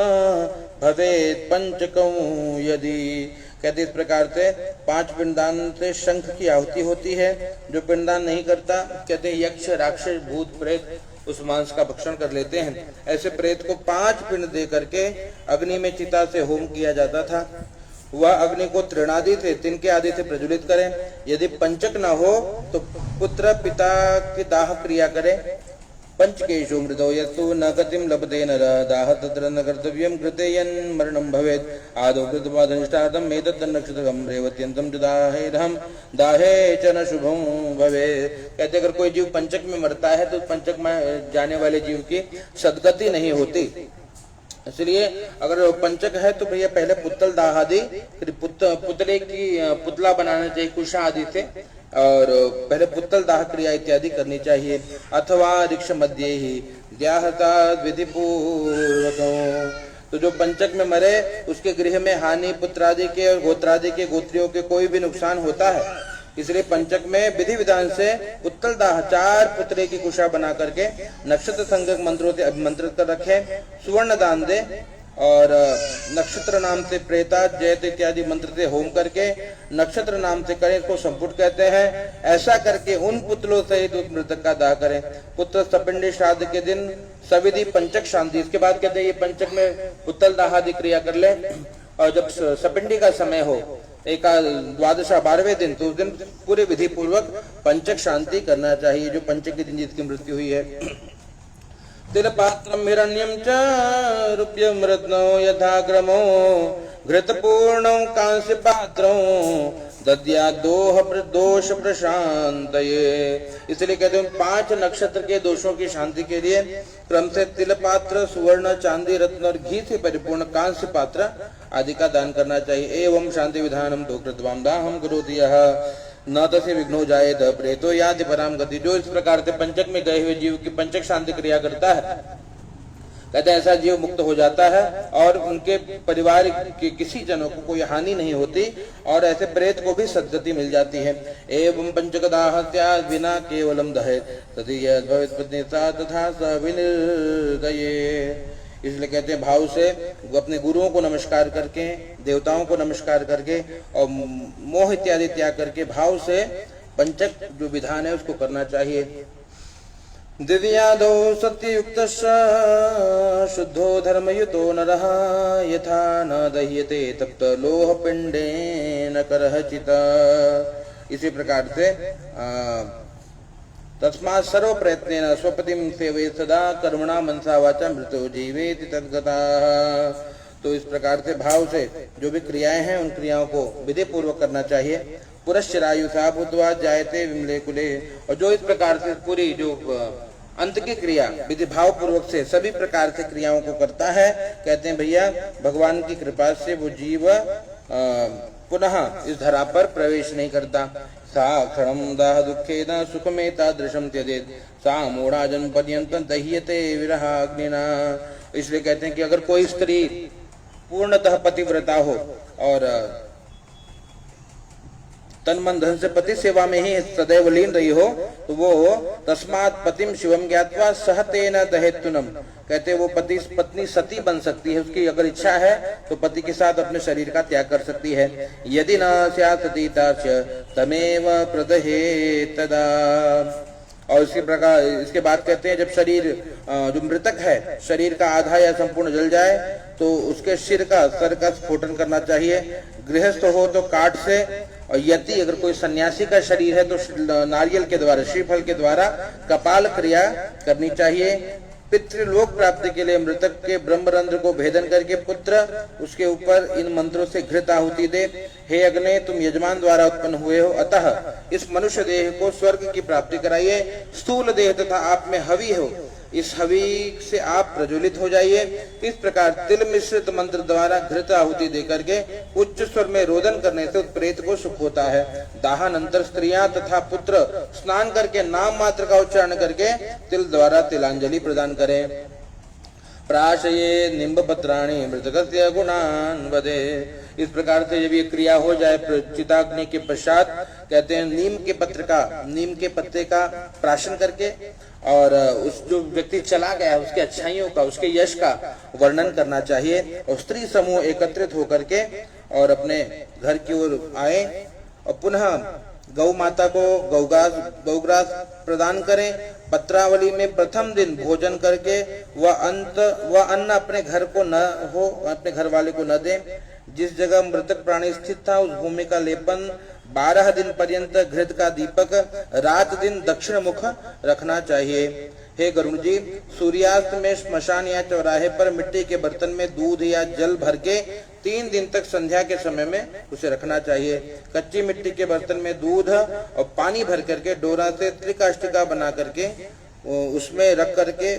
भवेत् पंचकौ यदि। कहते इस प्रकार से 5 पिंडदान से शंख की आहुति होती है। जो पिंडदान नहीं करता कहते यक्ष राक्षस भूत प्रेत उस मांस का भक्षण कर लेते हैं। ऐसे प्रेत को 5 पिंड दे करके अग्नि में चिता से होम किया जाता था। वह अग्नि को तृणादि से तिनके आदि से प्रज्वलित करें। यदि पंचक न हो तो पुत्र पिता की दाह क्रिया करे। पंचकेशो मृदो यस्तु न गतिम लभते नर दाह तत्र न कर्तव्यम कृतेयन मरणं भवेत् आदौ कृतवादनिष्ठातम एतत् नक्षत्रम रेवत्यंतम च दाहेरहम दाहे च न शुभम भवेत्। कहते अगर कोई जीव पंचक में मरता है तो पंचक में जाने वाले जीव की सदगति नहीं होती। इसलिए अगर पंचक है तो भैया पहले पुतल दाह आदि, फिर पुतले की पुतला बनाना चाहिए कुशा आदि से, और पहले पुतल दाह क्रिया इत्यादि करनी चाहिए। अथवा ऋक्ष मध्य ही व्याहता विधि पूर्वक। तो जो पंचक में मरे उसके गृह में हानि पुत्रादि के और गोत्रादि के गोत्रियों के कोई भी नुकसान होता है, इसलिए पंचक में विधि विधान से पुतल दाह 4 पुतले की कुशा बना करके नक्षत्र संज्ञक मंत्रों से अभिमंत्रित कर रखे, सुवर्ण दान दे और नक्षत्र नाम से प्रेता जयत इत्यादि मंत्र से होम करके नक्षत्र नाम से करें, इसको संपुट कहते हैं। ऐसा करके उन पुतलों सहित उस मृतक का दाह करें। पुत्र सपिंडी श्राद्ध के दिन सविधि पंचक शांति। इसके बाद कहते हैं ये पंचक में पुतल दाह आदि क्रिया कर ले, और जब सपिंडी का समय हो द्वादश 12वें दिन, तो उस दिन पूरे विधि पूर्वक पंचक शांति करना चाहिए। जो पंचक के दिन जिसकी मृत्यु हुई है। तिल पात्रम हिरण्यम च रूप्यम रत्नो यथाक्रमो घृतपूर्णो कांस्य पात्रो दद्या दोष प्रशांतये। इसलिए कहते हैं 5 नक्षत्र के दोषों की शांति के लिए क्रम से तिल पात्र, सुवर्ण, चांदी, रत्न और घी से परिपूर्ण कांस्य पात्र आदि का दान करना चाहिए। एवं शांति विधानम तो कृतवाम दाहम करोति यह न तस्य विघ्नो जायेत प्रेतो याति पराम गति। जो इस प्रकार से पंचक में गए हुए जीव की पंचक शांति क्रिया करता है, कहते हैं ऐसा जीव मुक्त हो जाता है और उनके परिवार के किसी जनों को कोई हानि नहीं होती, और ऐसे प्रेत को भी सद्गति मिल जाती है। एवं पंचक दाहत्या बिना केवलम दहे तदीय भवेत् पत्नी सा तथा स विनिर्दये। इसलिए कहते हैं भाव से अपने गुरुओं को नमस्कार करके, देवताओं को नमस्कार करके और मोह इत्यादि त्याग करके भाव से पंचक जो विधान है उसको करना चाहिए। दिव्यादो सत्ययुक्त शुद्धो धर्मयुतो नरः यथा न दह्यते तप्त लोह पिंडेन करहचित। इसी प्रकार से तस्मात् सर्व प्रयत्नेन स्वपतिं सेवयेत् सदा कर्मणा मनसा वाचा मृतो जीवेति तद्गतः। तो इस प्रकार से भाव से जो भी क्रियाएं हैं उन क्रियाओं को विधि पूर्वक करना चाहिए। पुरश्चरायुषा भूत्वा जायते विमले कुले। और जो इस प्रकार से पूरी जो अंत की क्रिया विधि भाव पूर्वक से सभी प्रकार से क्रियाओं को करता है, कहते हैं भैया भगवान की कृपा से वो जीव पुनः इस धरा पर प्रवेश नहीं करता। सा क्षणं दाह दुःखेन सुखमेतादृशं त्यजेत् सा मूढ़ा जन्म पर्यन्तं दह्यते विरहाग्निना। इसलिए कहते हैं कि अगर कोई स्त्री पूर्णतः पतिव्रता हो और तन मन धन से पति सेवा में ही सदैव लीन रही हो, तो वो तस्मात् पतिम शिवम ज्ञात्वा सहतेन दहेतुनम। कहते वो पत्नी सती बन सकती है, उसकी अगर इच्छा है तो पति के साथ अपने शरीर का त्याग कर सकती है। यदि न स्यात् सतीताश्च तमेव प्रदहेत् तदा। और इसी प्रकार इसके बाद कहते हैं जब शरीर जो मृतक है शरीर का आधा या संपूर्ण जल जाए तो उसके सर का स्फोटन करना चाहिए। गृहस्थ हो तो काठ से, और यदि अगर कोई सन्यासी का शरीर है तो नारियल के द्वारा, श्रीफल के द्वारा कपाल क्रिया करनी चाहिए। पितृलोक प्राप्ति के लिए मृतक के ब्रह्मरंध्र को भेदन करके पुत्र उसके ऊपर इन मंत्रों से घृत आहुति दे। हे अग्नि, तुम यजमान द्वारा उत्पन्न हुए हो, अतः इस मनुष्य देह को स्वर्ग की प्राप्ति कराइए। स्थूल देह तथा आप में हवि हो, इस हवि से आप प्रज्वलित हो जाइए। इस प्रकार तिल मिश्रित मंत्र द्वारा घृत आहुति देकर के उच्च स्वर में रोदन करने से उस प्रेत को सुख होता है। दाहानंतर स्त्रियां तथा पुत्र स्नान करके नाम मात्र का उच्चारण करके तिल द्वारा तिलांजलि प्रदान करें। प्राशये निम्ब पत्राणि मृतकस्य गुणान् वदे। इस प्रकार से जब ये क्रिया हो जाए चिताग्नि के पश्चात, कहते हैं नीम के पत्ते का प्राशन करके और उस जो व्यक्ति चला गया उसके अच्छाइयों का, उसके यश का वर्णन करना चाहिए। और स्त्री समूह एकत्रित होकर के और अपने घर की ओर आए और पुनः गौ माता को गौग्रास प्रदान करें। पत्रावली में प्रथम दिन भोजन करके वह अन्न अपने घर को न हो, अपने घर वाले को न दें। जिस जगह मृतक प्राणी स्थित था उस भूमि का लेपन 12 दिन पर्यंत घृत का दीपक रात दिन दक्षिण मुख रखना चाहिए। हे गरुण जी, सूर्यास्त में श्मशान या चौराहे पर मिट्टी के बर्तन में दूध या जल भर के 3 दिन तक संध्या के समय में उसे रखना चाहिए। कच्ची मिट्टी के बर्तन में दूध और पानी भर करके डोरा से त्रिकाष्टिका बना करके उसमें रख करके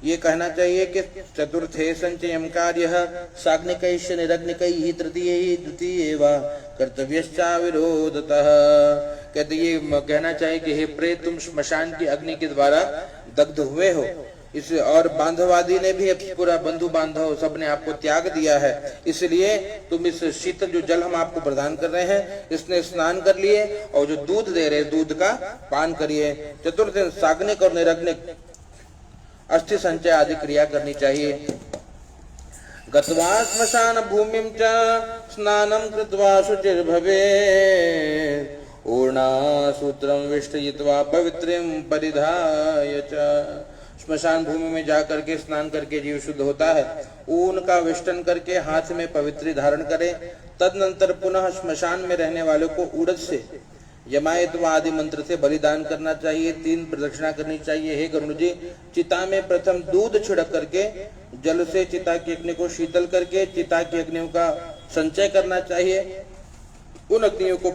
ये कहना चाहिए कि चतुर्थे संचयम कार्यः साग्निकैश्च निरग्निकैः तृतीये द्वितीये वा कर्तव्यश्चा विरोधतः। कहते ये कहना चाहिए कि हे प्रेत, तुम श्मशान की अग्नि के द्वारा दग्ध हुए हो। इस और बांधवादी ने भी पूरा बंधु बांधव सबने आपको त्याग दिया है, इसलिए तुम इस शीतल जो जल हम आपको प्रदान कर रहे हैं इसने स्नान कर लिए और जो दूध दे रहे दूध का पान करिए। चतुर्थ साग्निक और निरग्निक अस्थि संचय आदि क्रिया करनी चाहिए। गत्वा श्मशान भूमिं च स्नानं कृत्वा शुचिर्भवेत् ऊर्णासूत्रं विष्टयित्वा पवित्रं परिधाय च। श्मशान भूमि में जाकर के स्नान करके जीव शुद्ध होता है। ऊन का विष्टन करके हाथ में पवित्री धारण करे। तदनंतर पुनः श्मशान में रहने वालों को उड़द से यमायत्व आदि मंत्र से बलिदान करना चाहिए। 3 प्रदक्षिणा करनी चाहिए। हे गरुण जी, चिता में प्रथम दूध छिड़क करके जल से चिता की अग्नि को शीतल करके चिता की अग्नियों का संचय करना चाहिए। उन अग्नियों को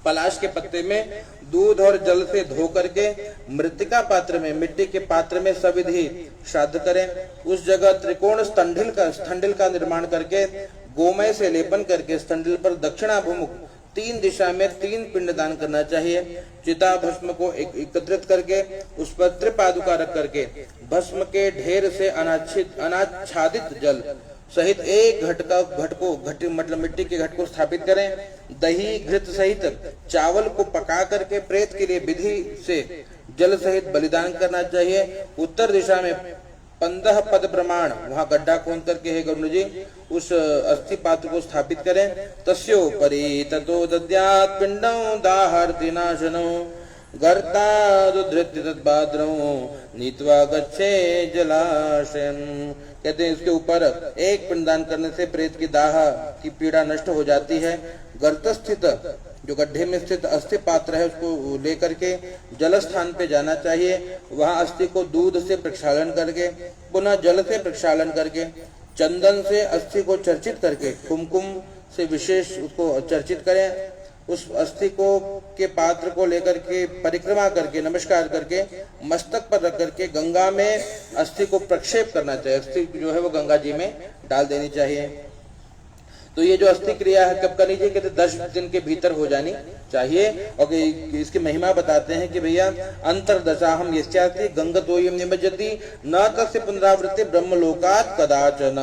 पलाश के पत्ते में दूध और जल से धो करके मृतिका पात्र में मिट्टी के पात्र में सविधि श्राद्ध करें। उस जगह त्रिकोण स्थंडिल का निर्माण करके गोमय से लेपन करके स्थंडिल पर दक्षिणाभिमुख 3 दिशा में 3 पिंडदान करना चाहिए। चिता भस्म को एकत्रित करके उस पर त्रिपादुका रख करके भस्म के ढेर से अनाच्छादित जल सहित एक घट मतलब मिट्टी के घट को स्थापित करें। दही घृत सहित चावल को पका करके प्रेत के लिए विधि से जल सहित बलिदान करना चाहिए। उत्तर दिशा में 15 पद प्रमाण वहां गड्ढा खोद करके हे गरुण जी उस अस्थि पात्र को स्थापित करें। तस्योपरि ततो दद्यात् पिंडं दाहार्तिनाशनो गर्तादुधृत्य तद्भाद्रं नीत्वा गच्छे जलाशयं। कहते हैं इसके ऊपर एक पिंडदान करने से प्रेत की दाह की पीड़ा नष्ट हो जाती है। गर्त स्थित जो गड्ढे में स्थित अस्थि पात्र है उसको लेकर के जल स्थान पे जाना चाहिए। वहां अस्थि को दूध से प्रक्षालन करके पुनः जल से प्रक्षालन करके चंदन से अस्थि को चर्चित करके कुमकुम से विशेष उसको चर्चित करें। उस अस्थि को के पात्र को लेकर के परिक्रमा करके नमस्कार करके मस्तक पर रख करके गंगा में अस्थि को प्रक्षेप करना चाहिए। अस्थि जो है वो गंगा जी में डाल देनी चाहिए। तो ये जो अस्थि क्रिया है कब करनी चाहिए? कहते 10 दिन के भीतर हो जानी चाहिए। और इसकी महिमा बताते हैं कि भैया अंतर्दशा हम यस्यास्ति गंगतोयम निमज्जति न तस्य पुनरावृत्ति ब्रह्मलोकात् कदाचन।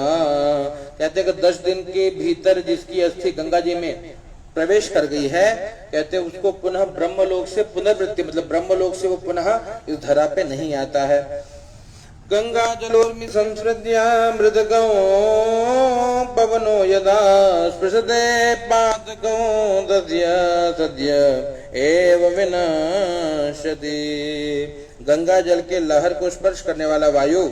कहते हैं कि 10 दिन के भीतर जिसकी अस्थि गंगा जी में प्रवेश कर गई है कहते हैं उसको पुनः ब्रह्मलोक से पुनर्वृत्ति मतलब ब्रह्मलोक से वो पुनः इस धरा पे नहीं आता है। गंगा जलोर्मि संसृत्य मृदगो पवनो यदा स्पृशते पातको तस्य सद्य एव विनश्यति। गंगा जल के लहर को स्पर्श करने वाला वायु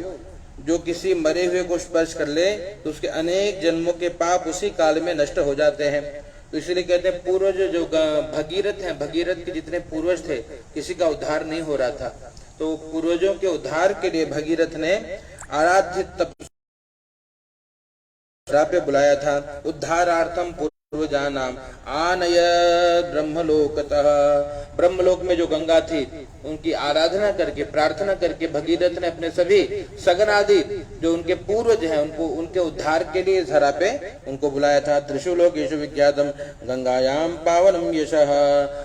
जो किसी मरे हुए को स्पर्श कर ले तो उसके अनेक जन्मों के पाप उसी काल में नष्ट हो जाते हैं। तो इसलिए कहते हैं पूर्वज जो भगीरथ हैं, भगीरथ के जितने पूर्वज थे किसी का उद्धार नहीं हो रहा था, तो पूर्वजों के उद्धार के लिए भगीरथ ने आराध्य तपस्या पे बुलाया था। उद्धारार्थम पूर्वजानाम आनयत् ब्रह्मलोकतः। ब्रह्मलोक में जो गंगा थी उनकी आराधना करके प्रार्थना करके भगीरथ ने अपने सभी सगन आदि जो उनके पूर्वज हैं उनको उनके उद्धार के लिए इस धरा पे उनको बुलाया था। त्रिशूलोकेषु विख्यातम गंगायाम पावनम यशः।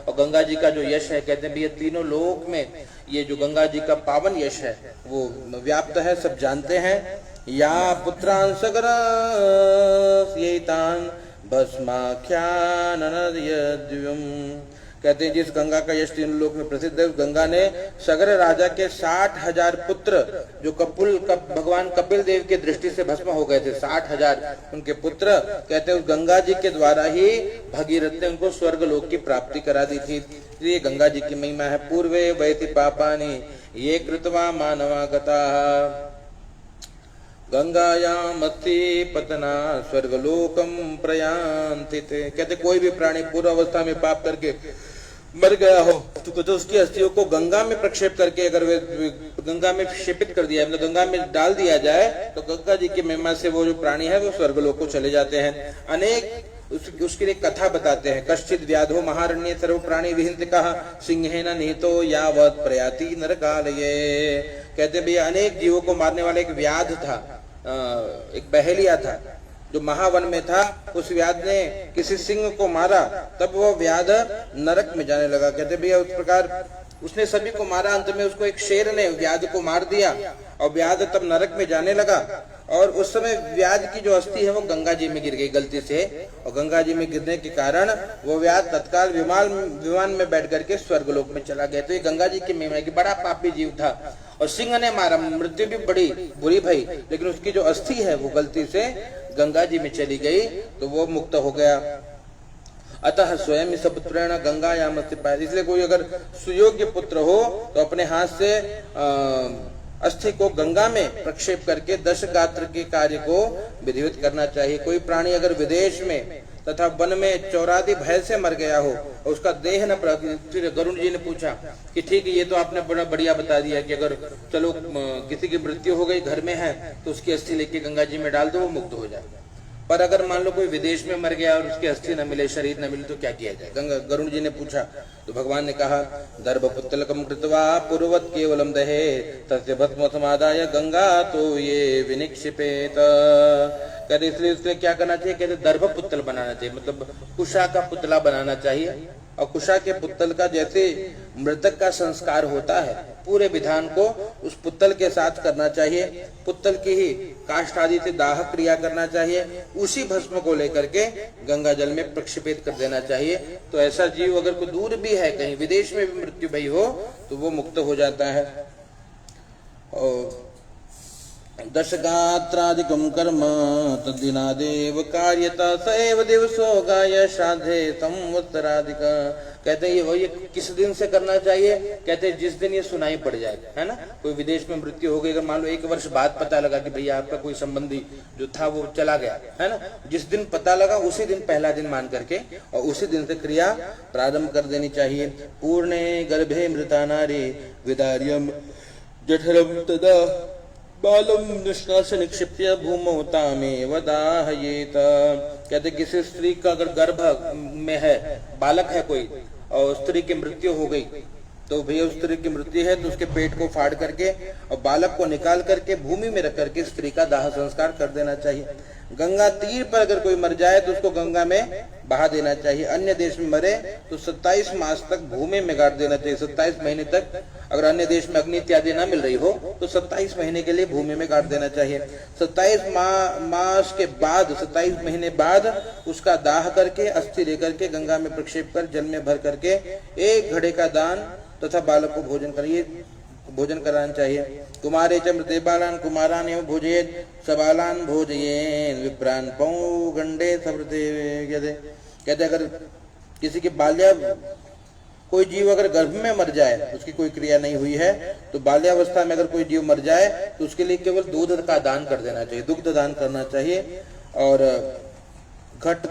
और गंगा जी का जो यश है कहते हैं ये तीनों लोक में ये जो गंगा जी का पावन यश है वो व्याप्त है, सब जानते हैं। या पुत्रान सगरस्यैतान भस्माख्याननद्यद्युम। कहते हैं जिस गंगा का यश तीन लोक में प्रसिद्ध है, उस गंगा ने सगर राजा के 60,000 पुत्र जो भगवान कपिल देव की दृष्टि से भस्म हो गए थे, 60,000 उनके पुत्र, कहते हैं उस गंगा जी के द्वारा ही भगीरथ ने उनको स्वर्ग लोक की प्राप्ति करा दी थी। ये गंगा जी की महिमा है। पूर्वे वैति पापानि ये कृत्वा मानवा गताः गंगायाम अस्ति पतना स्वर्गलोकम प्रयान्ति। कहते कोई भी प्राणी पूर्व अवस्था में पाप करके मर गया हो तो उसकी अस्थियों को गंगा में प्रक्षेप करके अगर वे गंगा में क्षेपित कर दिया, मतलब गंगा में डाल दिया जाए, तो गंगा जी की महिमा से वो जो प्राणी है वो स्वर्गलोक को चले जाते हैं। अनेक उसके लिए कथा बताते हैं। कश्चित व्याधो महारण्य सर्व प्राणी विहिंत कहा सिंहेन निहितो यावत प्रयाति नरकालये। कहते भैया अनेक जीवों को मारने वाला एक व्याध था, एक बहेलिया था जो महावन में था। उस व्याध ने किसी सिंह को मारा, तब वो व्याध नरक में जाने लगा। कहते भैया उस प्रकार उसने सभी को मारा, अंत में उसको एक शेर ने व्याध को मार दिया और व्याध तब नरक में जाने लगा। और उस समय व्याध की जो अस्थि है वो गंगा जी में गिर गई गलती से, और गंगा जी में गिरने के कारण वो व्याध तत्काल विमान में बैठ करके स्वर्गलोक में चला गया। तो ये गंगा जी की महिमा की बड़ा पापी जीव था और सिंह ने मारा, मृत्यु भी बड़ी बुरी भई, लेकिन उसकी जो अस्थि है वो गलती से गंगा जी में चली गई तो वो मुक्त हो गया। अतः स्वयं सपुत्रेण गंगायाम अस्ति। इसलिए कोई अगर सुयोग्य पुत्र हो तो अपने हाथ से अस्थि को गंगा में प्रक्षेप करके 10 गात्र के कार्य को विधिवत करना चाहिए। कोई प्राणी अगर विदेश में तथा वन में चौरादी भय से मर गया हो और उसका देह न, फिर गरुड़ जी ने पूछा कि ठीक है ये तो आपने बड़ा बढ़िया बता दिया कि अगर चलो किसी की मृत्यु हो गई घर में है तो उसकी अस्थि लेके गंगा जी में डाल दो, वो मुक्त हो जाए। पर अगर मान लो कोई विदेश में मर गया और उसकी अस्थि न मिले, शरीर न मिले, तो क्या किया जाए? गरुड़ जी ने पूछा तो भगवान ने कहा दर्भपुत्तलकम कृत्वा पूर्ववत् केवलम दहे तस्य भस्म समादाय गंगा तो ये विनिक्षिपेत। कहते इसलिए क्या करना चाहिए? कहते दर्भपुत्तल बनाना चाहिए, मतलब कुशा का पुतला बनाना चाहिए। और कुशा के पुत्तल का जैसे मृतक का संस्कार होता है पूरे विधान को उस पुत्तल के साथ करना चाहिए। पुत्तल की ही काष्ठ आदि से दाह क्रिया करना चाहिए, उसी भस्म को लेकर के गंगा जल में प्रक्षेपित कर देना चाहिए। तो ऐसा जीव अगर कोई दूर भी है, कहीं विदेश में भी मृत्यु भई हो, तो वो मुक्त हो जाता है। और 10 गात्रादिकं कर्म तद्दिनादेव कार्यता सएव दिवसो गाय श्राद्धे संवत्सरादिक। कहते हैं ये किस दिन से करना चाहिए? कहते हैं जिस दिन ये सुनाई पड़ जाए, है ना। कोई विदेश में मृत्यु हो गई, अगर मान लो 1 वर्ष बाद पता लगा कि भैया आपका कोई संबंधी जो था वो चला गया, है ना, जिस दिन पता लगा उसी दिन पहला दिन मान करके और उसी दिन से क्रिया प्रारंभ कर देनी चाहिए। पूर्णे गर्भे मृता नारी विदार्यम जठरम तदा बालम निष्कास निक्षिप्य भूमौ तामेव दाहयेत। कहते किसी स्त्री का अगर गर्भ में है, बालक है कोई, और स्त्री की मृत्यु हो गई, तो भैया उस स्त्री की मृत्यु है तो उसके पेट को फाड़ करके और बालक को निकाल करके भूमि में रख करके स्त्री का दाह संस्कार कर देना चाहिए। गंगा तीर पर अगर कोई मर जाए तो उसको गंगा में बहा देना चाहिए। अन्य देश में मरे तो 27 मास तक भूमि में गाड़ देना चाहिए। 27 महीने तक अगर अन्य देश में अग्नि इत्यादि न मिल रही हो तो 27 महीने के लिए भूमि में गाड़ देना चाहिए। 27 मास के बाद 27 महीने बाद उसका दाह करके अस्थि लेकर के गंगा में प्रक्षेप कर जल में भर करके 1 घड़े का दान तथा बालक को भोजन कराना चाहिए। कुमारे च मृते बालान कुमारान एवं भोजयेत सबालान भोजयेन विप्रान पौगंडे समृते। कहते अगर किसी के बाल्या कोई जीव अगर गर्भ में मर जाए, उसकी कोई क्रिया नहीं हुई है, तो बाल्यावस्था में अगर कोई जीव मर जाए तो उसके लिए केवल दूध का दान कर देना चाहिए, दुग्ध दान करना चाहिए। और घट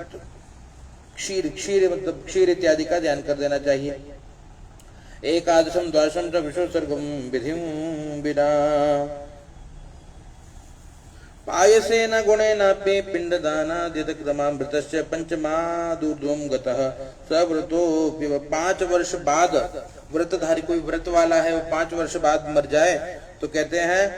क्षीर मतलब क्षीर इत्यादि का ध्यान कर देना चाहिए। एकादशम द्वादशम च विशोत्सर्गम विधिं विना पायसेन गुणेनापि पिंडदानादितक्रमामृतस्य पंचमादूर्ध्वं गतः सव्रतोऽपि। 5 वर्ष बाद व्रतधारी कोई व्रत वाला है, वो 5 वर्ष बाद मर जाए तो कहते हैं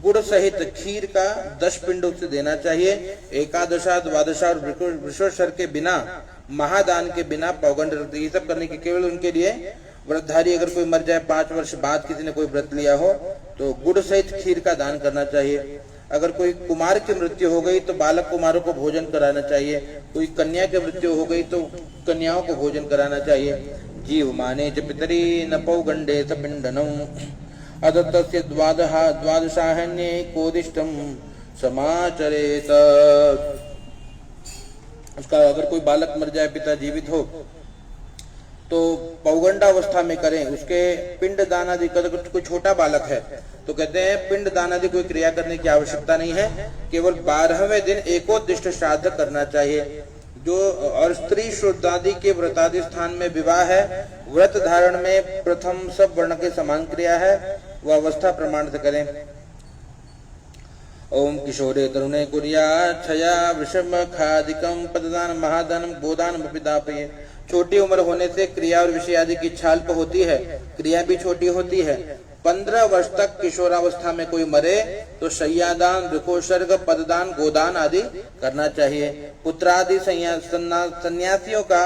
गुड़ सहित खीर का 10 पिंड उसे देना चाहिए। एकादशा द्वादशा और वृषोत्सर्ग के बिना, महादान के बिना पौगंड रखते, ये सब करने के केवल उनके लिए व्रतधारी अगर कोई मर जाए 5 वर्ष बाद किसी ने कोई व्रत लिया हो तो गुड़ सहित खीर का दान करना चाहिए। अगर कोई कुमार की मृत्यु हो गई तो बालक कुमारों को भोजन कराना चाहिए, कोई कन्या की मृत्यु हो गई तो कन्याओं को भोजन कराना चाहिए। जीव माने च पितरी न पौगंडे स पिंडनम अदत्तस्य द्वादशाहन्ये कोदिष्टम समाचरेत। उसका अगर कोई बालक मर जाए, पिता जीवित हो, तो पौगंडावस्था में करें, उसके पिंड दान आदि कर। कोई छोटा बालक है तो कहते हैं पिंड दान आदि कोई क्रिया करने की आवश्यकता नहीं है, केवल 12वें दिन एकोद्दिष्ट श्राद्ध करना चाहिए। जो और स्त्री शुद्धादि के व्रतादि स्थान में विवाह है, व्रत धारण में प्रथम सब वर्ण के समान क्रिया है, वह अवस्था प्रमाण से करें। ओम किशोरे तरुणे कुर्या छया वृषभ खादिकम पददान महादानम गोदान पितापये। छोटी उम्र होने से क्रिया और विषय आदि की इच्छा अल्प होती है, क्रिया भी छोटी होती है। 15 वर्ष तक किशोरावस्था में कोई मरे तो शय्यादान, वृकोत्सर्ग, पददान, गोदान आदि करना चाहिए। पुत्रादि सन्यासियों का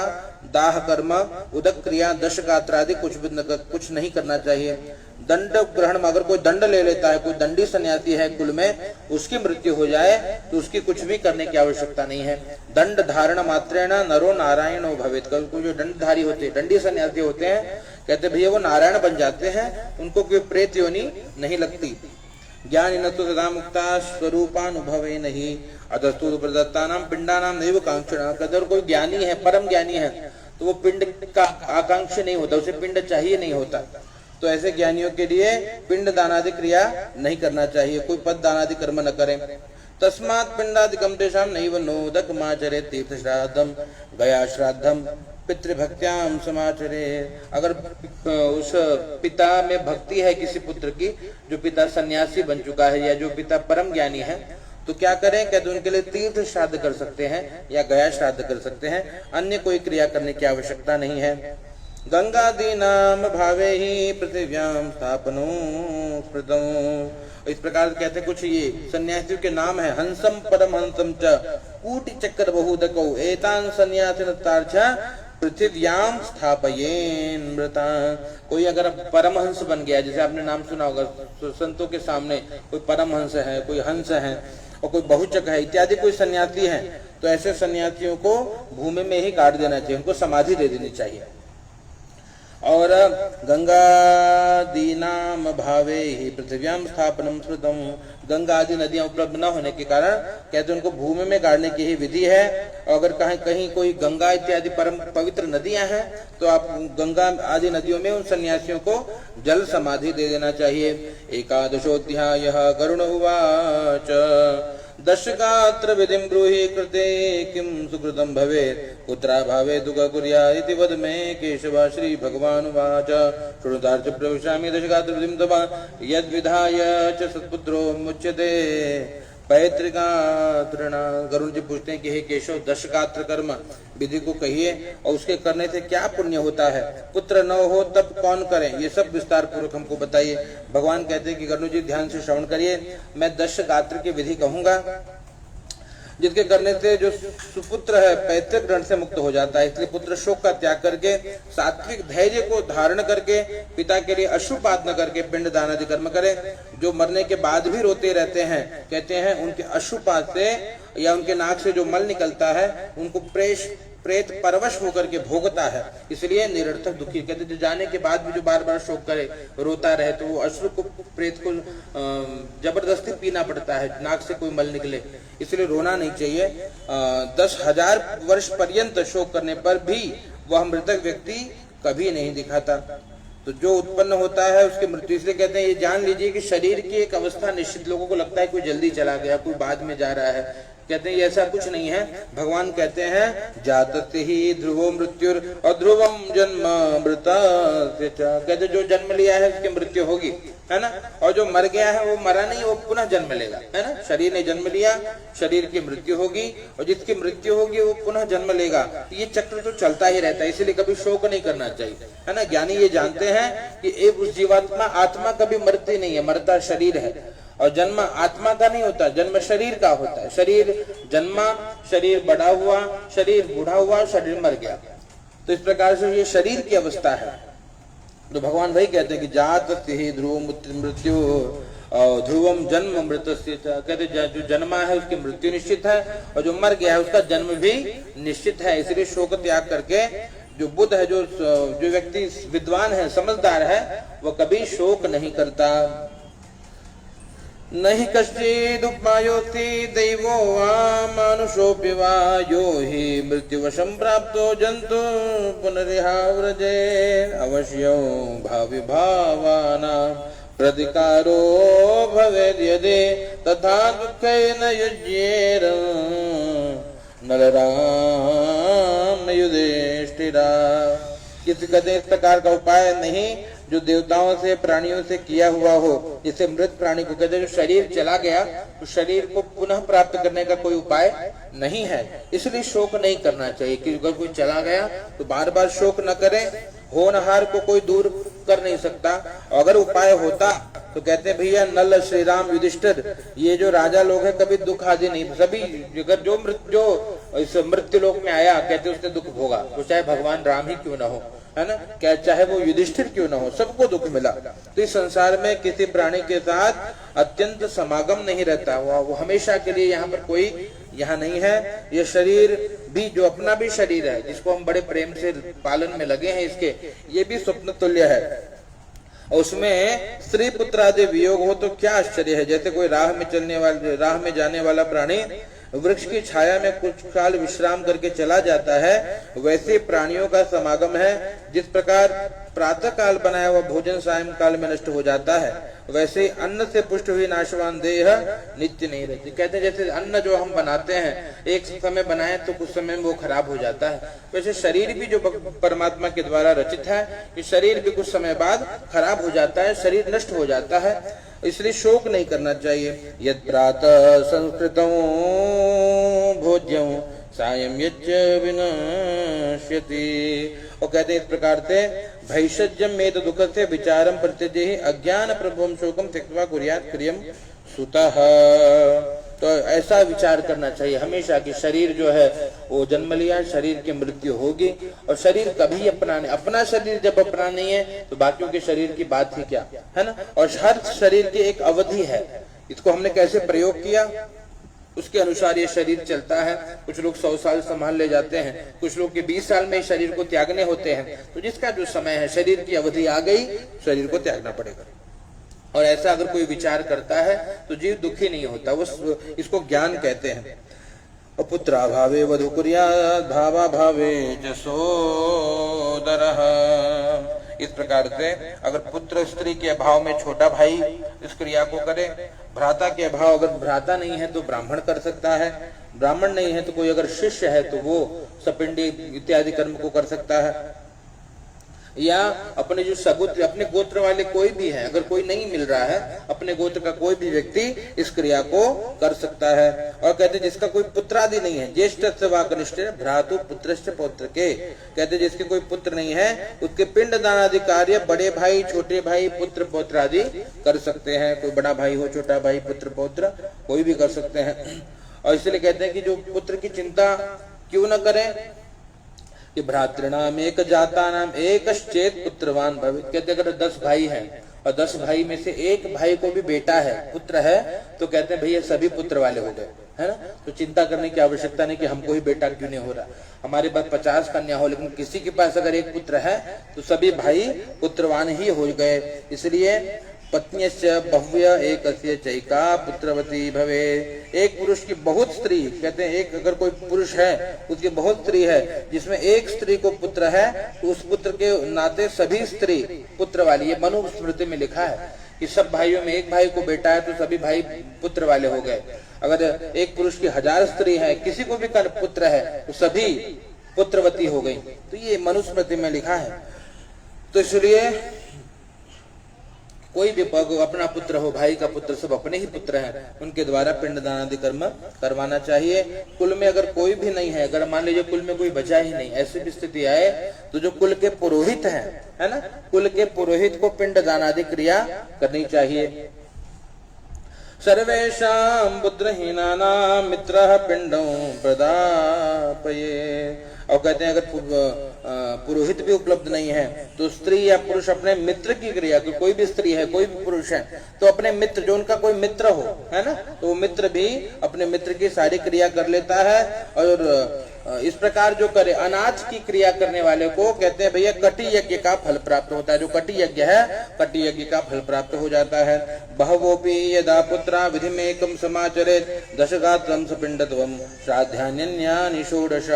दाह कर्म, उदक क्रिया, दश गात्र आदि कुछ नहीं करना चाहिए। दंड ग्रहण में अगर कोई दंड ले लेता है, कोई दंडी सन्यासी है कुल में, उसकी मृत्यु हो जाए तो उसकी कुछ भी करने की आवश्यकता नहीं है। दंड धारण मात्रेण नरो नारायणो भवेत्। कोई जो दंडधारी होते हैं, दंडी सन्यासी होते हैं, कहते भैया वो नारायण बन जाते हैं, उनको कोई प्रेत योनि नहीं लगती। ज्ञान न तो सदा मुक्ता स्वरूपानुभवे नहीं अदस्तु प्रदत्तानाम पिंडानाम नैव कांक्षणा। अगर कोई ज्ञानी है, परम ज्ञानी है, तो वो पिंड का आकांक्षी नहीं होता, उसे पिंड चाहिए नहीं होता। तो ऐसे ज्ञानियों के लिए पिंड दानादि क्रिया नहीं करना चाहिए, कोई पद दानादि कर्म न करें। तस्मात् पिंडादिकम तेषाम नैव नोदक माचरे तीर्थ श्राद्धम गया श्राद्धम पितृभक्त्याम समाचरे। अगर उस पिता में भक्ति है किसी पुत्र की, जो पिता सन्यासी बन चुका है या जो पिता परम ज्ञानी है, तो क्या करें, कहते उनके लिए तीर्थ श्राद्ध कर सकते हैं या गया श्राद्ध कर सकते हैं, अन्य कोई क्रिया करने की आवश्यकता नहीं है। गंगादीनाम भावे ही पृथिव्याम स्थापनो स्मृतम्। इस प्रकार कहते कुछ ये सन्यासियों के नाम है। हंसम परम हंसम च कूटि चक्र बहुदको एतान सन्यासिन तार्च पृथिव्याम स्थापयेन मृता। कोई अगर परमहंस बन गया, जैसे आपने नाम सुना होगा, संतों के सामने कोई परमहंस है, कोई हंस है और कोई बहुचक है इत्यादि कोई सन्यासी है, तो ऐसे सन्यासियों को भूमि में ही गाड़ देना चाहिए, उनको समाधि दे देनी चाहिए। और गंगादीनाम भावे ही पृथ्व्याम स्थापनम श्रुतम। गंगा आदि नदियां उपलब्ध न होने के कारण कहते उनको भूमि में गाड़ने की ही विधि है। अगर कहीं कोई गंगा इत्यादि परम पवित्र नदियां हैं तो आप गंगा आदि नदियों में उन सन्यासियों को जल समाधि दे देना चाहिए। एकादशोऽध्यायः गरुण उवाच दशगात्र विधिं ब्रूहि कृते किं सुकृतं भवेत् पुत्रा भावे दुःख कुर्या इति वद मे केशव श्री भगवान उवाच शृणुतार्थ प्रविशामि दशगात्र विधिं तवा यद्विधाय च सत्पुत्रो मुच्यते पैतृकात्रणा। गरुड़ जी पूछते हैं कि हे केशव, दशगात्र कर्म विधि को कहिए और उसके करने से क्या पुण्य होता है, पुत्र न हो तब कौन करे, ये सब विस्तार पूर्वक हमको बताइए। भगवान कहते हैं कि गरुड़ जी ध्यान से श्रवण करिए, मैं दशगात्र की विधि कहूंगा जिसके करने से जो सुपुत्र है पैतृक ऋण से मुक्त हो जाता है। इसलिए पुत्र शोक का त्याग करके सात्विक धैर्य को धारण करके पिता के लिए अश्रुपात न करके पिंड दान आदि कर्म करें। जो मरने के बाद भी रोते रहते हैं, कहते हैं उनके अश्रुपात से या उनके नाक से जो मल निकलता है उनको प्रेत परवश होकर के भोगता है, इसलिए निरर्थक दुखी। कहते जो जाने के बाद भी जो बार बार शोक करे, रोता रहे, तो वो अश्रु को प्रेत को जबरदस्ती पीना पड़ता है, नाक से कोई मल निकले, इसलिए रोना नहीं चाहिए। 10,000 वर्ष पर्यंत शोक करने पर भी वह मृतक व्यक्ति कभी नहीं दिखाता। तो जो उत्पन्न होता है उसकी मृत्यु, इसलिए कहते हैं ये जान लीजिए कि शरीर की एक अवस्था निश्चित, लोगों को लगता है कोई जल्दी चला गया, कोई बाद में जा रहा है, कहते हैं ऐसा कुछ नहीं है। भगवान कहते हैं जातस्य ही ध्रुवो मृत्युर अध्रुवम जन्म मृता। कहते जो जन्म लिया है उसकी मृत्यु होगी, है ना, और जो मर गया है वो मरा नहीं, वो पुनः जन्म लेगा, है ना। शरीर ने जन्म लिया, शरीर की मृत्यु होगी, और जिसकी मृत्यु होगी वो पुनः जन्म लेगा। ये चक्र तो चलता ही रहता है, इसलिए कभी शोक नहीं करना चाहिए, है ना। ज्ञानी ये जानते हैं कि एक उस जीवात्मा आत्मा कभी मरती नहीं है, मरता शरीर है, और जन्म आत्मा का नहीं होता, जन्म शरीर का होता है। शरीर जन्मा, शरीर बड़ा हुआ, शरीर बूढ़ा हुआ, शरीर मर गया। तो इस प्रकार से ये शरीर की अवस्था है। तो भगवान वही कहते हैं कि जात ही ध्रुव मृत्यु और ध्रुवम जन्म मृतस्य च, कहते जो जन्मा है उसकी मृत्यु निश्चित है और जो मर गया है उसका जन्म भी निश्चित है। इसलिए शोक त्याग करके जो बुद्ध है, जो व्यक्ति विद्वान है, समझदार है, वह कभी शोक नहीं करता। नहीं कश्चिदुपायोऽस्ति दैवो वा मानुषोऽपि वा यो हि मृत्युवशं प्राप्तो जन्तु पुनरिहाव्रजे अवश्यो भावि भावानां प्रतिकारो भवेद् यदि तथा दुःखेन युज्येत नरराम युधिष्ठिरा। किसी कदे इस प्रकार का उपाय नहीं जो देवताओं से प्राणियों से किया हुआ हो। जिसे मृत प्राणी को कहते हैं, जो शरीर चला गया तो शरीर को पुनः प्राप्त करने का कोई उपाय नहीं है, इसलिए शोक नहीं करना चाहिए। कि अगर कोई चला गया तो बार बार शोक न करें। होनहार को कोई दूर कर नहीं सकता। अगर उपाय होता तो कहते हैं भैया नल श्री राम युधिष्ठिर, ये जो राजा लोग हैं कभी दुख आदि नहीं, सभी अगर जो इस मृत्यु लोक में आया कहते उसने दुख भोगा, तो चाहे भगवान राम ही क्यों ना हो, है ना, क्या चाहे वो युधिष्ठिर क्यों ना हो, सबको दुख मिला। तो इस संसार में किसी प्राणी के साथ अत्यंत समागम नहीं रहता, वो हमेशा के लिए यहाँ पर कोई यहाँ नहीं है। ये शरीर भी जो अपना भी शरीर है, जिसको हम बड़े प्रेम से पालन में लगे हैं, इसके ये भी स्वप्न तुल्य है। उसमें स्त्री पुत्र आदि वियोग हो तो क्या आश्चर्य है। जैसे कोई राह में जाने वाला प्राणी वृक्ष की छाया में कुछ काल विश्राम करके चला जाता है, वैसे प्राणियों का समागम है। जिस प्रकार प्रातः काल बनाया हुआ भोजन सायं काल में नष्ट हो जाता है, वैसे अन्न से पुष्ट हुई नाशवान देह नित्य नहीं रहती। कहते हैं जैसे अन्न जो हम बनाते हैं एक समय बनाए तो कुछ समय में वो खराब हो जाता है, वैसे शरीर भी जो परमात्मा के द्वारा रचित है, कि शरीर भी कुछ समय बाद खराब हो जाता है, शरीर नष्ट हो जाता है, इसलिए शोक नहीं करना चाहिए। यद प्रातः संस्कृतं भोज्यं सायं यच्च विनश्यति। और कहते हैं इस प्रकार से भैषज्यम में तो दुख से विचारम प्रत्यजेहि अज्ञान प्रभुम शोकम त्यक्त्वा कुर्यात् क्रियम सुतः। तो ऐसा विचार करना चाहिए हमेशा कि शरीर जो है वो जन्म लिया, शरीर की मृत्यु होगी और शरीर कभी अपना शरीर जब अपना नहीं है तो बाकियों के शरीर की बात ही क्या, है ना। और हर शरीर की एक अवधि है, इसको हमने कैसे प्रयोग किया उसके अनुसार ये शरीर चलता है। कुछ लोग 100 साल संभाल ले जाते हैं, कुछ लोग के 20 साल में शरीर को त्यागने होते हैं। तो जिसका जो समय है, शरीर की अवधि आ गई, शरीर को त्यागना पड़ेगा। और ऐसा अगर कोई विचार करता है तो जीव दुखी नहीं होता, वो इसको ज्ञान कहते हैं। पुत्रा भावे वधु कुर्यात् भावा भावे च सोदरः। इस प्रकार से अगर पुत्र स्त्री के अभाव में छोटा भाई इस क्रिया को करे, भ्राता के अभाव अगर भ्राता नहीं है तो ब्राह्मण कर सकता है, ब्राह्मण नहीं है तो कोई अगर शिष्य है तो वो सपिंडी इत्यादि कर्म को कर सकता है। या अपने जो सगोत्र अपने गोत्र वाले कोई भी है, अगर कोई नहीं मिल रहा है, अपने गोत्र का कोई भी व्यक्ति इस क्रिया को कर सकता है। और कहते हैं जिसका कोई पुत्रादि नहीं है, ज्येष्ठ वा कनिष्ठ भ्रातु पुत्रश्च पौत्र के, कहते हैं जिसके कोई पुत्र नहीं है उसके पिंड दान आदि कार्य बड़े भाई, छोटे भाई, पुत्र पौत्र आदि कर सकते हैं। कोई बड़ा भाई हो, छोटा भाई, पुत्र पौत्र कोई भी कर सकते हैं। और इसलिए कहते हैं कि जो पुत्र की चिंता क्यों न करें, कि भ्रातृणाम एक जाता नाम एकश्चेत पुत्रवान भवे। कहते अगर 10 भाई हैं और 10 भाई में से एक भाई को भी बेटा है, पुत्र है, तो कहते हैं भैया सभी पुत्र वाले हो गए, है ना। तो चिंता करने की आवश्यकता नहीं कि हमको ही बेटा क्यों नहीं हो रहा, हमारे पास 50 कन्या हो, लेकिन किसी के पास अगर एक पुत्र है तो सभी भाई पुत्रवान ही हो गए। इसलिए पत्न्यस्य बह्व्य एकस्य चैका पुत्रवती भवे। एक पुरुष की बहुत स्त्री, कहते हैं एक अगर कोई पुरुष है उसकी बहुत स्त्री है, जिसमें एक स्त्री को पुत्र है तो उस पुत्र के नाते सभी स्त्री पुत्र वाली। ये मनुस्मृति में लिखा है कि सब भाइयों में एक भाई को बेटा है तो सभी भाई पुत्र वाले हो गए। अगर एक पुरुष की 1000 स्त्री है, किसी को भी पुत्र है तो सभी पुत्रवती हो गई। तो ये मनुस्मृति में लिखा है। तो इसलिए कोई भी अपना पुत्र हो, भाई का पुत्र, सब अपने ही पुत्र हैं, उनके द्वारा पिंडदान आदि कर्म करवाना चाहिए। कुल में अगर कोई भी नहीं है, अगर मान लीजिए कुल में कोई बचा ही नहीं, ऐसी भी स्थिति आए तो जो कुल के पुरोहित हैं, है ना, कुल के पुरोहित को पिंडदान आदि क्रिया करनी चाहिए। सर्वेषां पुत्रहीनानां मित्रः पिंडं प्रदापये और कहते हैं अगर पुरोहित भी उपलब्ध नहीं है तो स्त्री या पुरुष अपने मित्र की क्रिया, कोई भी स्त्री है कोई भी पुरुष है तो अपने मित्र, जो उनका कोई मित्र हो, है ना, तो वो मित्र भी अपने मित्र की सारी क्रिया कर लेता है। और इस प्रकार जो करे अनाथ की क्रिया करने वाले को कहते हैं भैया कटी यज्ञ का फल प्राप्त होता है। जो कटी यज्ञ है, कटी यज्ञ का फल प्राप्त हो जाता है। बहवोपि यदा पुत्रा विधिमेकं समाचरेत् दशगात्रं सपिंडत्वं श्राद्धान्यानि षोडश।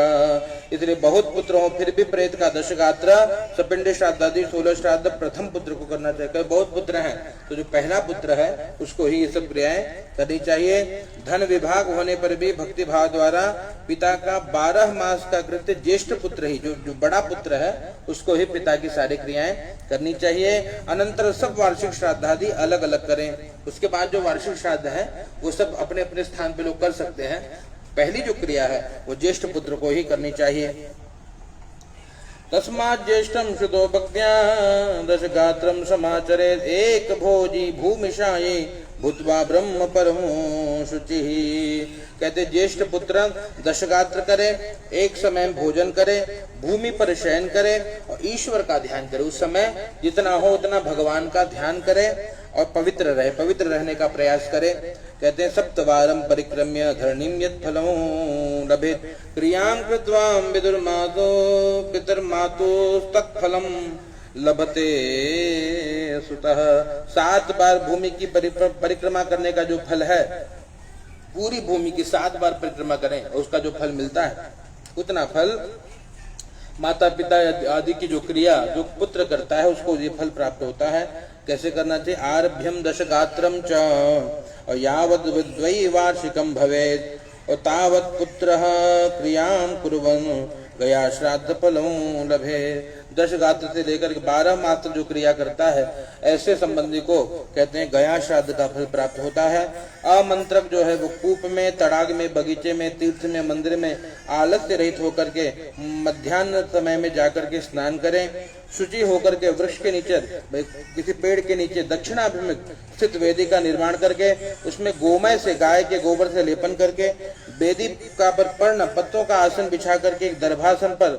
इसलिए बहुत पुत्र हो फिर भी प्रेत का दशगात्र सपिंड श्राद्ध आदि 16 श्राद्ध प्रथम पुत्र को करना चाहिए। बहुत पुत्र हैं तो जो पहला पुत्र है उसको ही ये सब क्रियाएं करनी चाहिए। धन विभाग होने पर भी भक्ति भाव द्वारा पिता का 12 मास का कृत्य ज्येष्ठ पुत्र ही, जो बड़ा पुत्र है उसको ही पिता की सारी क्रियाएं करनी चाहिए। अनंतर सब वार्षिक श्राद्ध आदि अलग अलग करें। उसके बाद जो वार्षिक श्राद्ध है वो सब अपने अपने स्थान पे लोग कर सकते हैं। पहली जो क्रिया है वो ज्येष्ठ पुत्र को ही करनी चाहिए। तस्मात् ज्येष्ठं श्रुतो भक्त्या दशगात्रं समाचरेत् एक भोजी भूमिशाये भूत्वा ब्रह्म परमो शुचिः। कहते ज्येष्ठ पुत्र दशगात्र करे, एक समय भोजन करे, भूमि पर शयन करे और ईश्वर का ध्यान करे। उस समय जितना हो उतना भगवान का ध्यान करे और पवित्र रहे, पवित्र रहने का प्रयास करे। कहते हैं सप्तवारं परिक्रम्य धरणीं यत् फलं लभेत् क्रियां कृत्वा विदुर्मातो पितर्मातोस्तत्फलं लभते सुतः। 7 बार भूमि की परिक्रमा करने का जो फल है, पूरी भूमि की 7 बार परिक्रमा करें और उसका जो फल मिलता है उतना फल माता पिता आदि की जो क्रिया जो पुत्र करता है उसको ये फल प्राप्त होता है। कैसे करना चाहिए? आरभ्यम दशगात्रम च और यावद् द्वैवार्षिकं भवेत् और तावत् पुत्रः क्रियां कुर्वन् गया श्राद्ध फलं लभे। 10 गात्र से लेकर 12 मात्र जो क्रिया करता है ऐसे संबंधी को कहते हैं गया श्राद्ध का फल प्राप्त होता है। अमंत्रक जो है वो कूप में, तड़ाग में, बगीचे में, तीर्थ में, मंदिर में आलस्य रहित होकर के मध्याह्न समय में जाकर के स्नान करें। शुचि होकर के वृक्ष के नीचे, किसी पेड़ के नीचे दक्षिणाभिमुख स्थित वेदी का निर्माण करके उसमें गोमय से, गाय के गोबर से लेपन करके वेदी का पर पर्ण पत्तों का आसन बिछा करके एक दर्भासन पर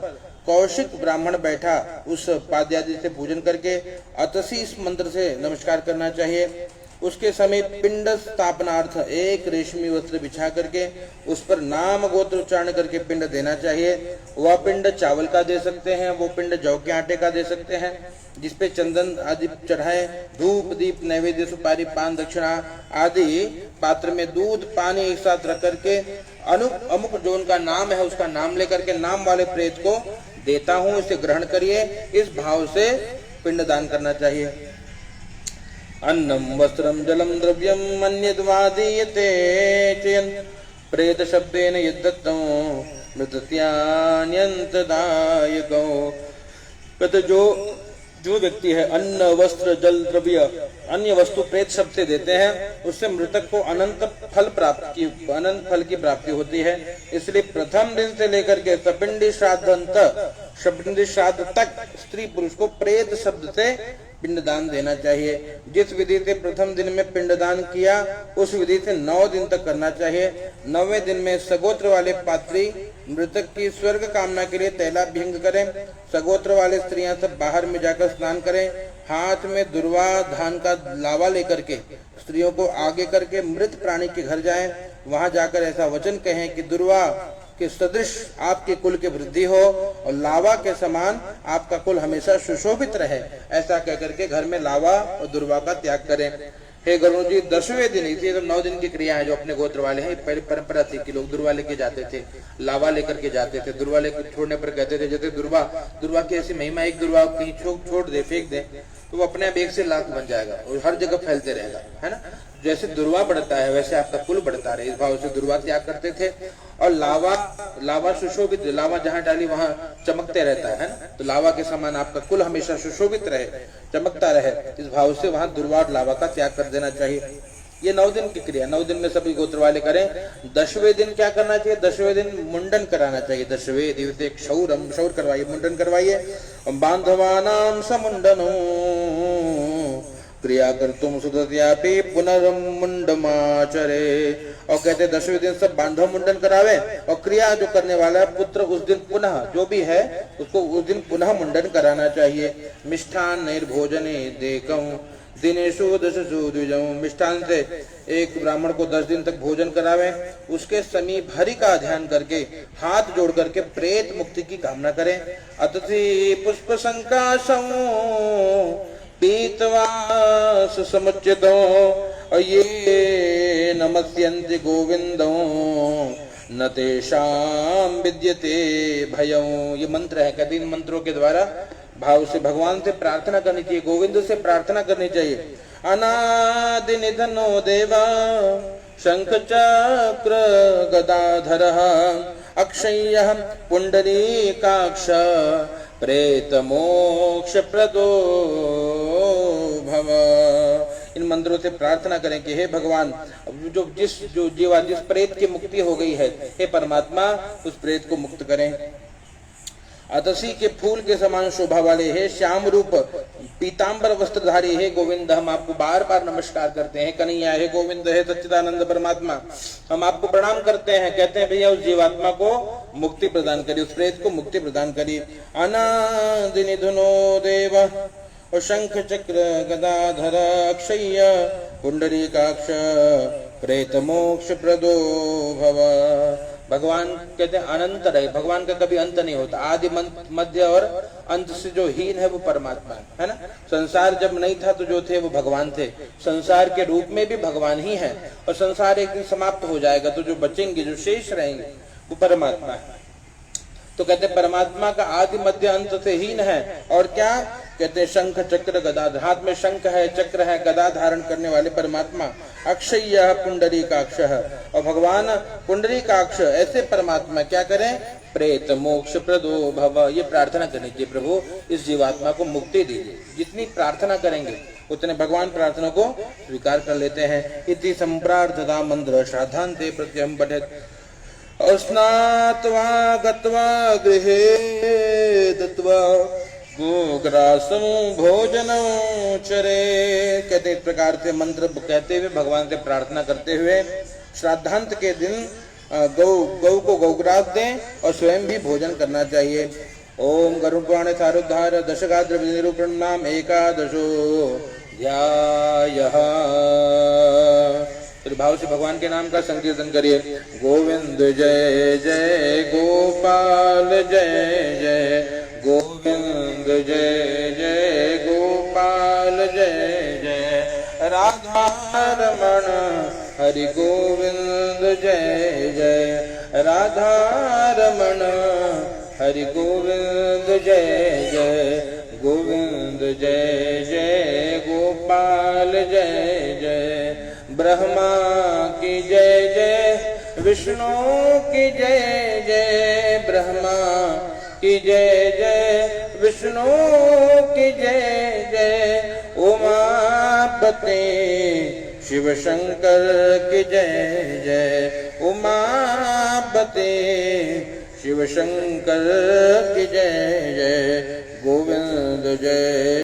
कौशिक ब्राह्मण बैठा उस पाद्यादि से पूजन करके अतसी इस मंत्र से नमस्कार करना चाहिए। उसके समीप पिंड स्थापनार्थ एक रेशमी वस्त्र बिछा करके उस पर नाम गोत्र उच्चारण करके पिंड देना चाहिए। वह पिंड चावल का दे सकते हैं, वो पिंड जौ के आटे का दे सकते हैं, जिसपे चंदन आदि चढ़ाए, धूप दीप नैवेद्य सुपारी पान दक्षिणा आदि पात्र में दूध पानी एक साथ रख करके अमुक जो उनका नाम है उसका नाम लेकर के नाम वाले प्रेत को देता हूँ, इसे ग्रहण करिए, इस भाव से पिंड दान करना चाहिए। अन्नम वस्त्रम जलम द्रव्यम अन्यद्वादीयते चयन प्रेत शब्देन यद्दत्तं मृतत्यान्यन्तदायको। कहते जो व्यक्ति है अन्न वस्त्र जल द्रव्य अन्य वस्तु प्रेत शब्द से देते हैं उससे मृतक को अनंत फल की प्राप्ति होती है। इसलिए प्रथम दिन से लेकर के सपिंडी श्राद्ध तक स्त्री पुरुष को प्रेत शब्द से पिंडदान देना चाहिए। जिस विधि से प्रथम दिन में पिंडदान किया उस विधि से 9 दिन तक करना चाहिए। 9वें दिन में सगोत्र वाले पात्री मृतक की स्वर्ग कामना के लिए तैलाभ्यंग करें। सगोत्र वाले स्त्रियां सब बाहर में जाकर स्नान करें। हाथ में दुर्वा धान का लावा लेकर के स्त्रियों को आगे करके मृत प्राणी के घर जाएं। वहां जाकर ऐसा वचन कहें कि दुर्वा के सदृश आपके कुल की वृद्धि हो और लावा के समान आपका कुल हमेशा सुशोभित रहे। ऐसा कहकर के घर में लावा और दुर्वा का त्याग करें। हे गरुण जी, 10वें दिन, इसी तो 9 दिन की क्रिया है जो अपने गोत्र वाले हैं। पहले परंपरा थी कि लोग दुर्वा लेके जाते थे, लावा लेकर के जाते थे। दुर्वा लेकर छोड़ने पर कहते थे जैसे दुर्वा की ऐसी महिमा, एक दुर्वा कहीं छोड़ दे, फेंक दे तो वो अपने आप 1 से लाख बन जाएगा और हर जगह फैलते रहेगा, है ना। जैसे दुर्वा बढ़ता है वैसे आपका कुल बढ़ता रहे, इस भाव से दुर्वा त्याग करते थे। और लावा सुशोभित, लावा जहाँ डाली वहां चमकते रहता है ना, तो लावा के समान आपका कुल हमेशा सुशोभित रहे, चमकता रहे, इस भाव से वहां दुर्वा और लावा का त्याग कर देना चाहिए। ये 9 दिन की क्रिया 9 दिन में सभी गोत्र वाले करें। 10वें दिन क्या करना चाहिए? 10वें दिन मुंडन कराना चाहिए। 10वें दिवसे क्षौर करवाइए, मुंडन करवाइए। बांधवानां समुंडनो क्रिया कर तुम सुदत्यापि पुनर्मुंडमाचरे। और कहते 10वें दिन सब बांधव मुंडन करावे और क्रिया जो करने वाला है पुत्र उस दिन पुनः जो भी है उसको उस दिन पुनः मुंडन कराना चाहिए। मिष्ठान निर्भोजने देकं दिनेशु दशसु द्विजं। मिष्ठान से एक ब्राह्मण को 10 दिन तक भोजन करावे, उसके समीप हरि का ध्यान करके हाथ जोड़ करके प्रेत मुक्ति की कामना करें। अतति पुष्प संकाशं पीतवास समुच्चितो ये नमस्यन्ति गोविंदो न तेषां विद्यते भयं। ये मंत्र है, कहते इन मंत्रों के द्वारा भाव से भगवान से प्रार्थना करनी चाहिए, गोविंद से प्रार्थना करनी चाहिए। अनादि निधनो देवा शंख चक्र गदाधरः अक्षय्यः पुंडरीकाक्ष प्रेत मोक्ष प्रदो भव। इन मंत्रों से प्रार्थना करें कि हे भगवान, जो जीवा जिस प्रेत की मुक्ति हो गई है, हे परमात्मा उस प्रेत को मुक्त करें। अतसी के फूल के समान शोभा वाले, हे श्याम रूप पीतांबर वस्त्रधारी, हे गोविंद हम आपको बार बार नमस्कार करते हैं। कन्हैया, हे गोविंद, हे सच्चिदानंद परमात्मा हम आपको प्रणाम करते हैं। कहते हैं भैया उस जीवात्मा को मुक्ति प्रदान करिए, उस प्रेत को मुक्ति प्रदान करिए। अनादि निधनो देव और शंख चक्र गदाधर अक्षय्य पुंडरीकाक्ष प्रेत मोक्ष प्रदो भव। भगवान कहते हैं अनंत रहे, भगवान का कभी अंत नहीं होता। आदि मध्य और अंत से जो हीन है वो परमात्मा है ना। संसार जब नहीं था तो जो थे वो भगवान थे, संसार के रूप में भी भगवान ही है। और संसार एक दिन समाप्त हो जाएगा तो जो बचेंगे, जो शेष रहेंगे वो परमात्मा है। तो कहते परमात्मा का आदि मध्य अंत से हीन है। और क्या कहते हैं शंख चक्र गदा, हाथ में शंख है, चक्र है, गदा धारण करने वाले परमात्मा। अक्षय्य पुंडरीकाक्ष, और भगवान पुंडरीकाक्ष ऐसे परमात्मा क्या करें, प्रेत मोक्ष प्रदो भव। ये प्रार्थना करनी चाहिए, प्रभु इस जीवात्मा को मुक्ति दीजिए। जितनी प्रार्थना करेंगे उतने भगवान प्रार्थना को स्वीकार कर लेते हैं। इति संप्रार्थता मंत्र श्राद्धान्ते प्रत्यहं पठेत् अस्नात्वा गत्वा गृहे दत्वा गोग्रासं भोजनं चरे। कहते इस प्रकार से मंत्र कहते हुए भगवान से प्रार्थना करते हुए श्राद्धांत के दिन गौ को गौग्रास दें और स्वयं भी भोजन करना चाहिए। ओम गरुड़ पुराण सारोद्धार दशगात्र निरूपण नाम एकादशो ध्यायः। तो भाव से भगवान के नाम का संकीर्तन करिए। गोविंद जय जय गोपाल जय जय गोविंद जय जय गोपाल जय जय राधा रमण हरि गोविंद जय जय राधा रमण हरि गोविंद जय जय गोविंद जय जय गोपाल जय जय ब्रह्मा की जय जय विष्णु की जय जय ब्रह्मा की जय जय विष्णु की जय जय उमापते शिव शंकर की जय जय उमापते शिव शंकर की जय जय गोविंद जय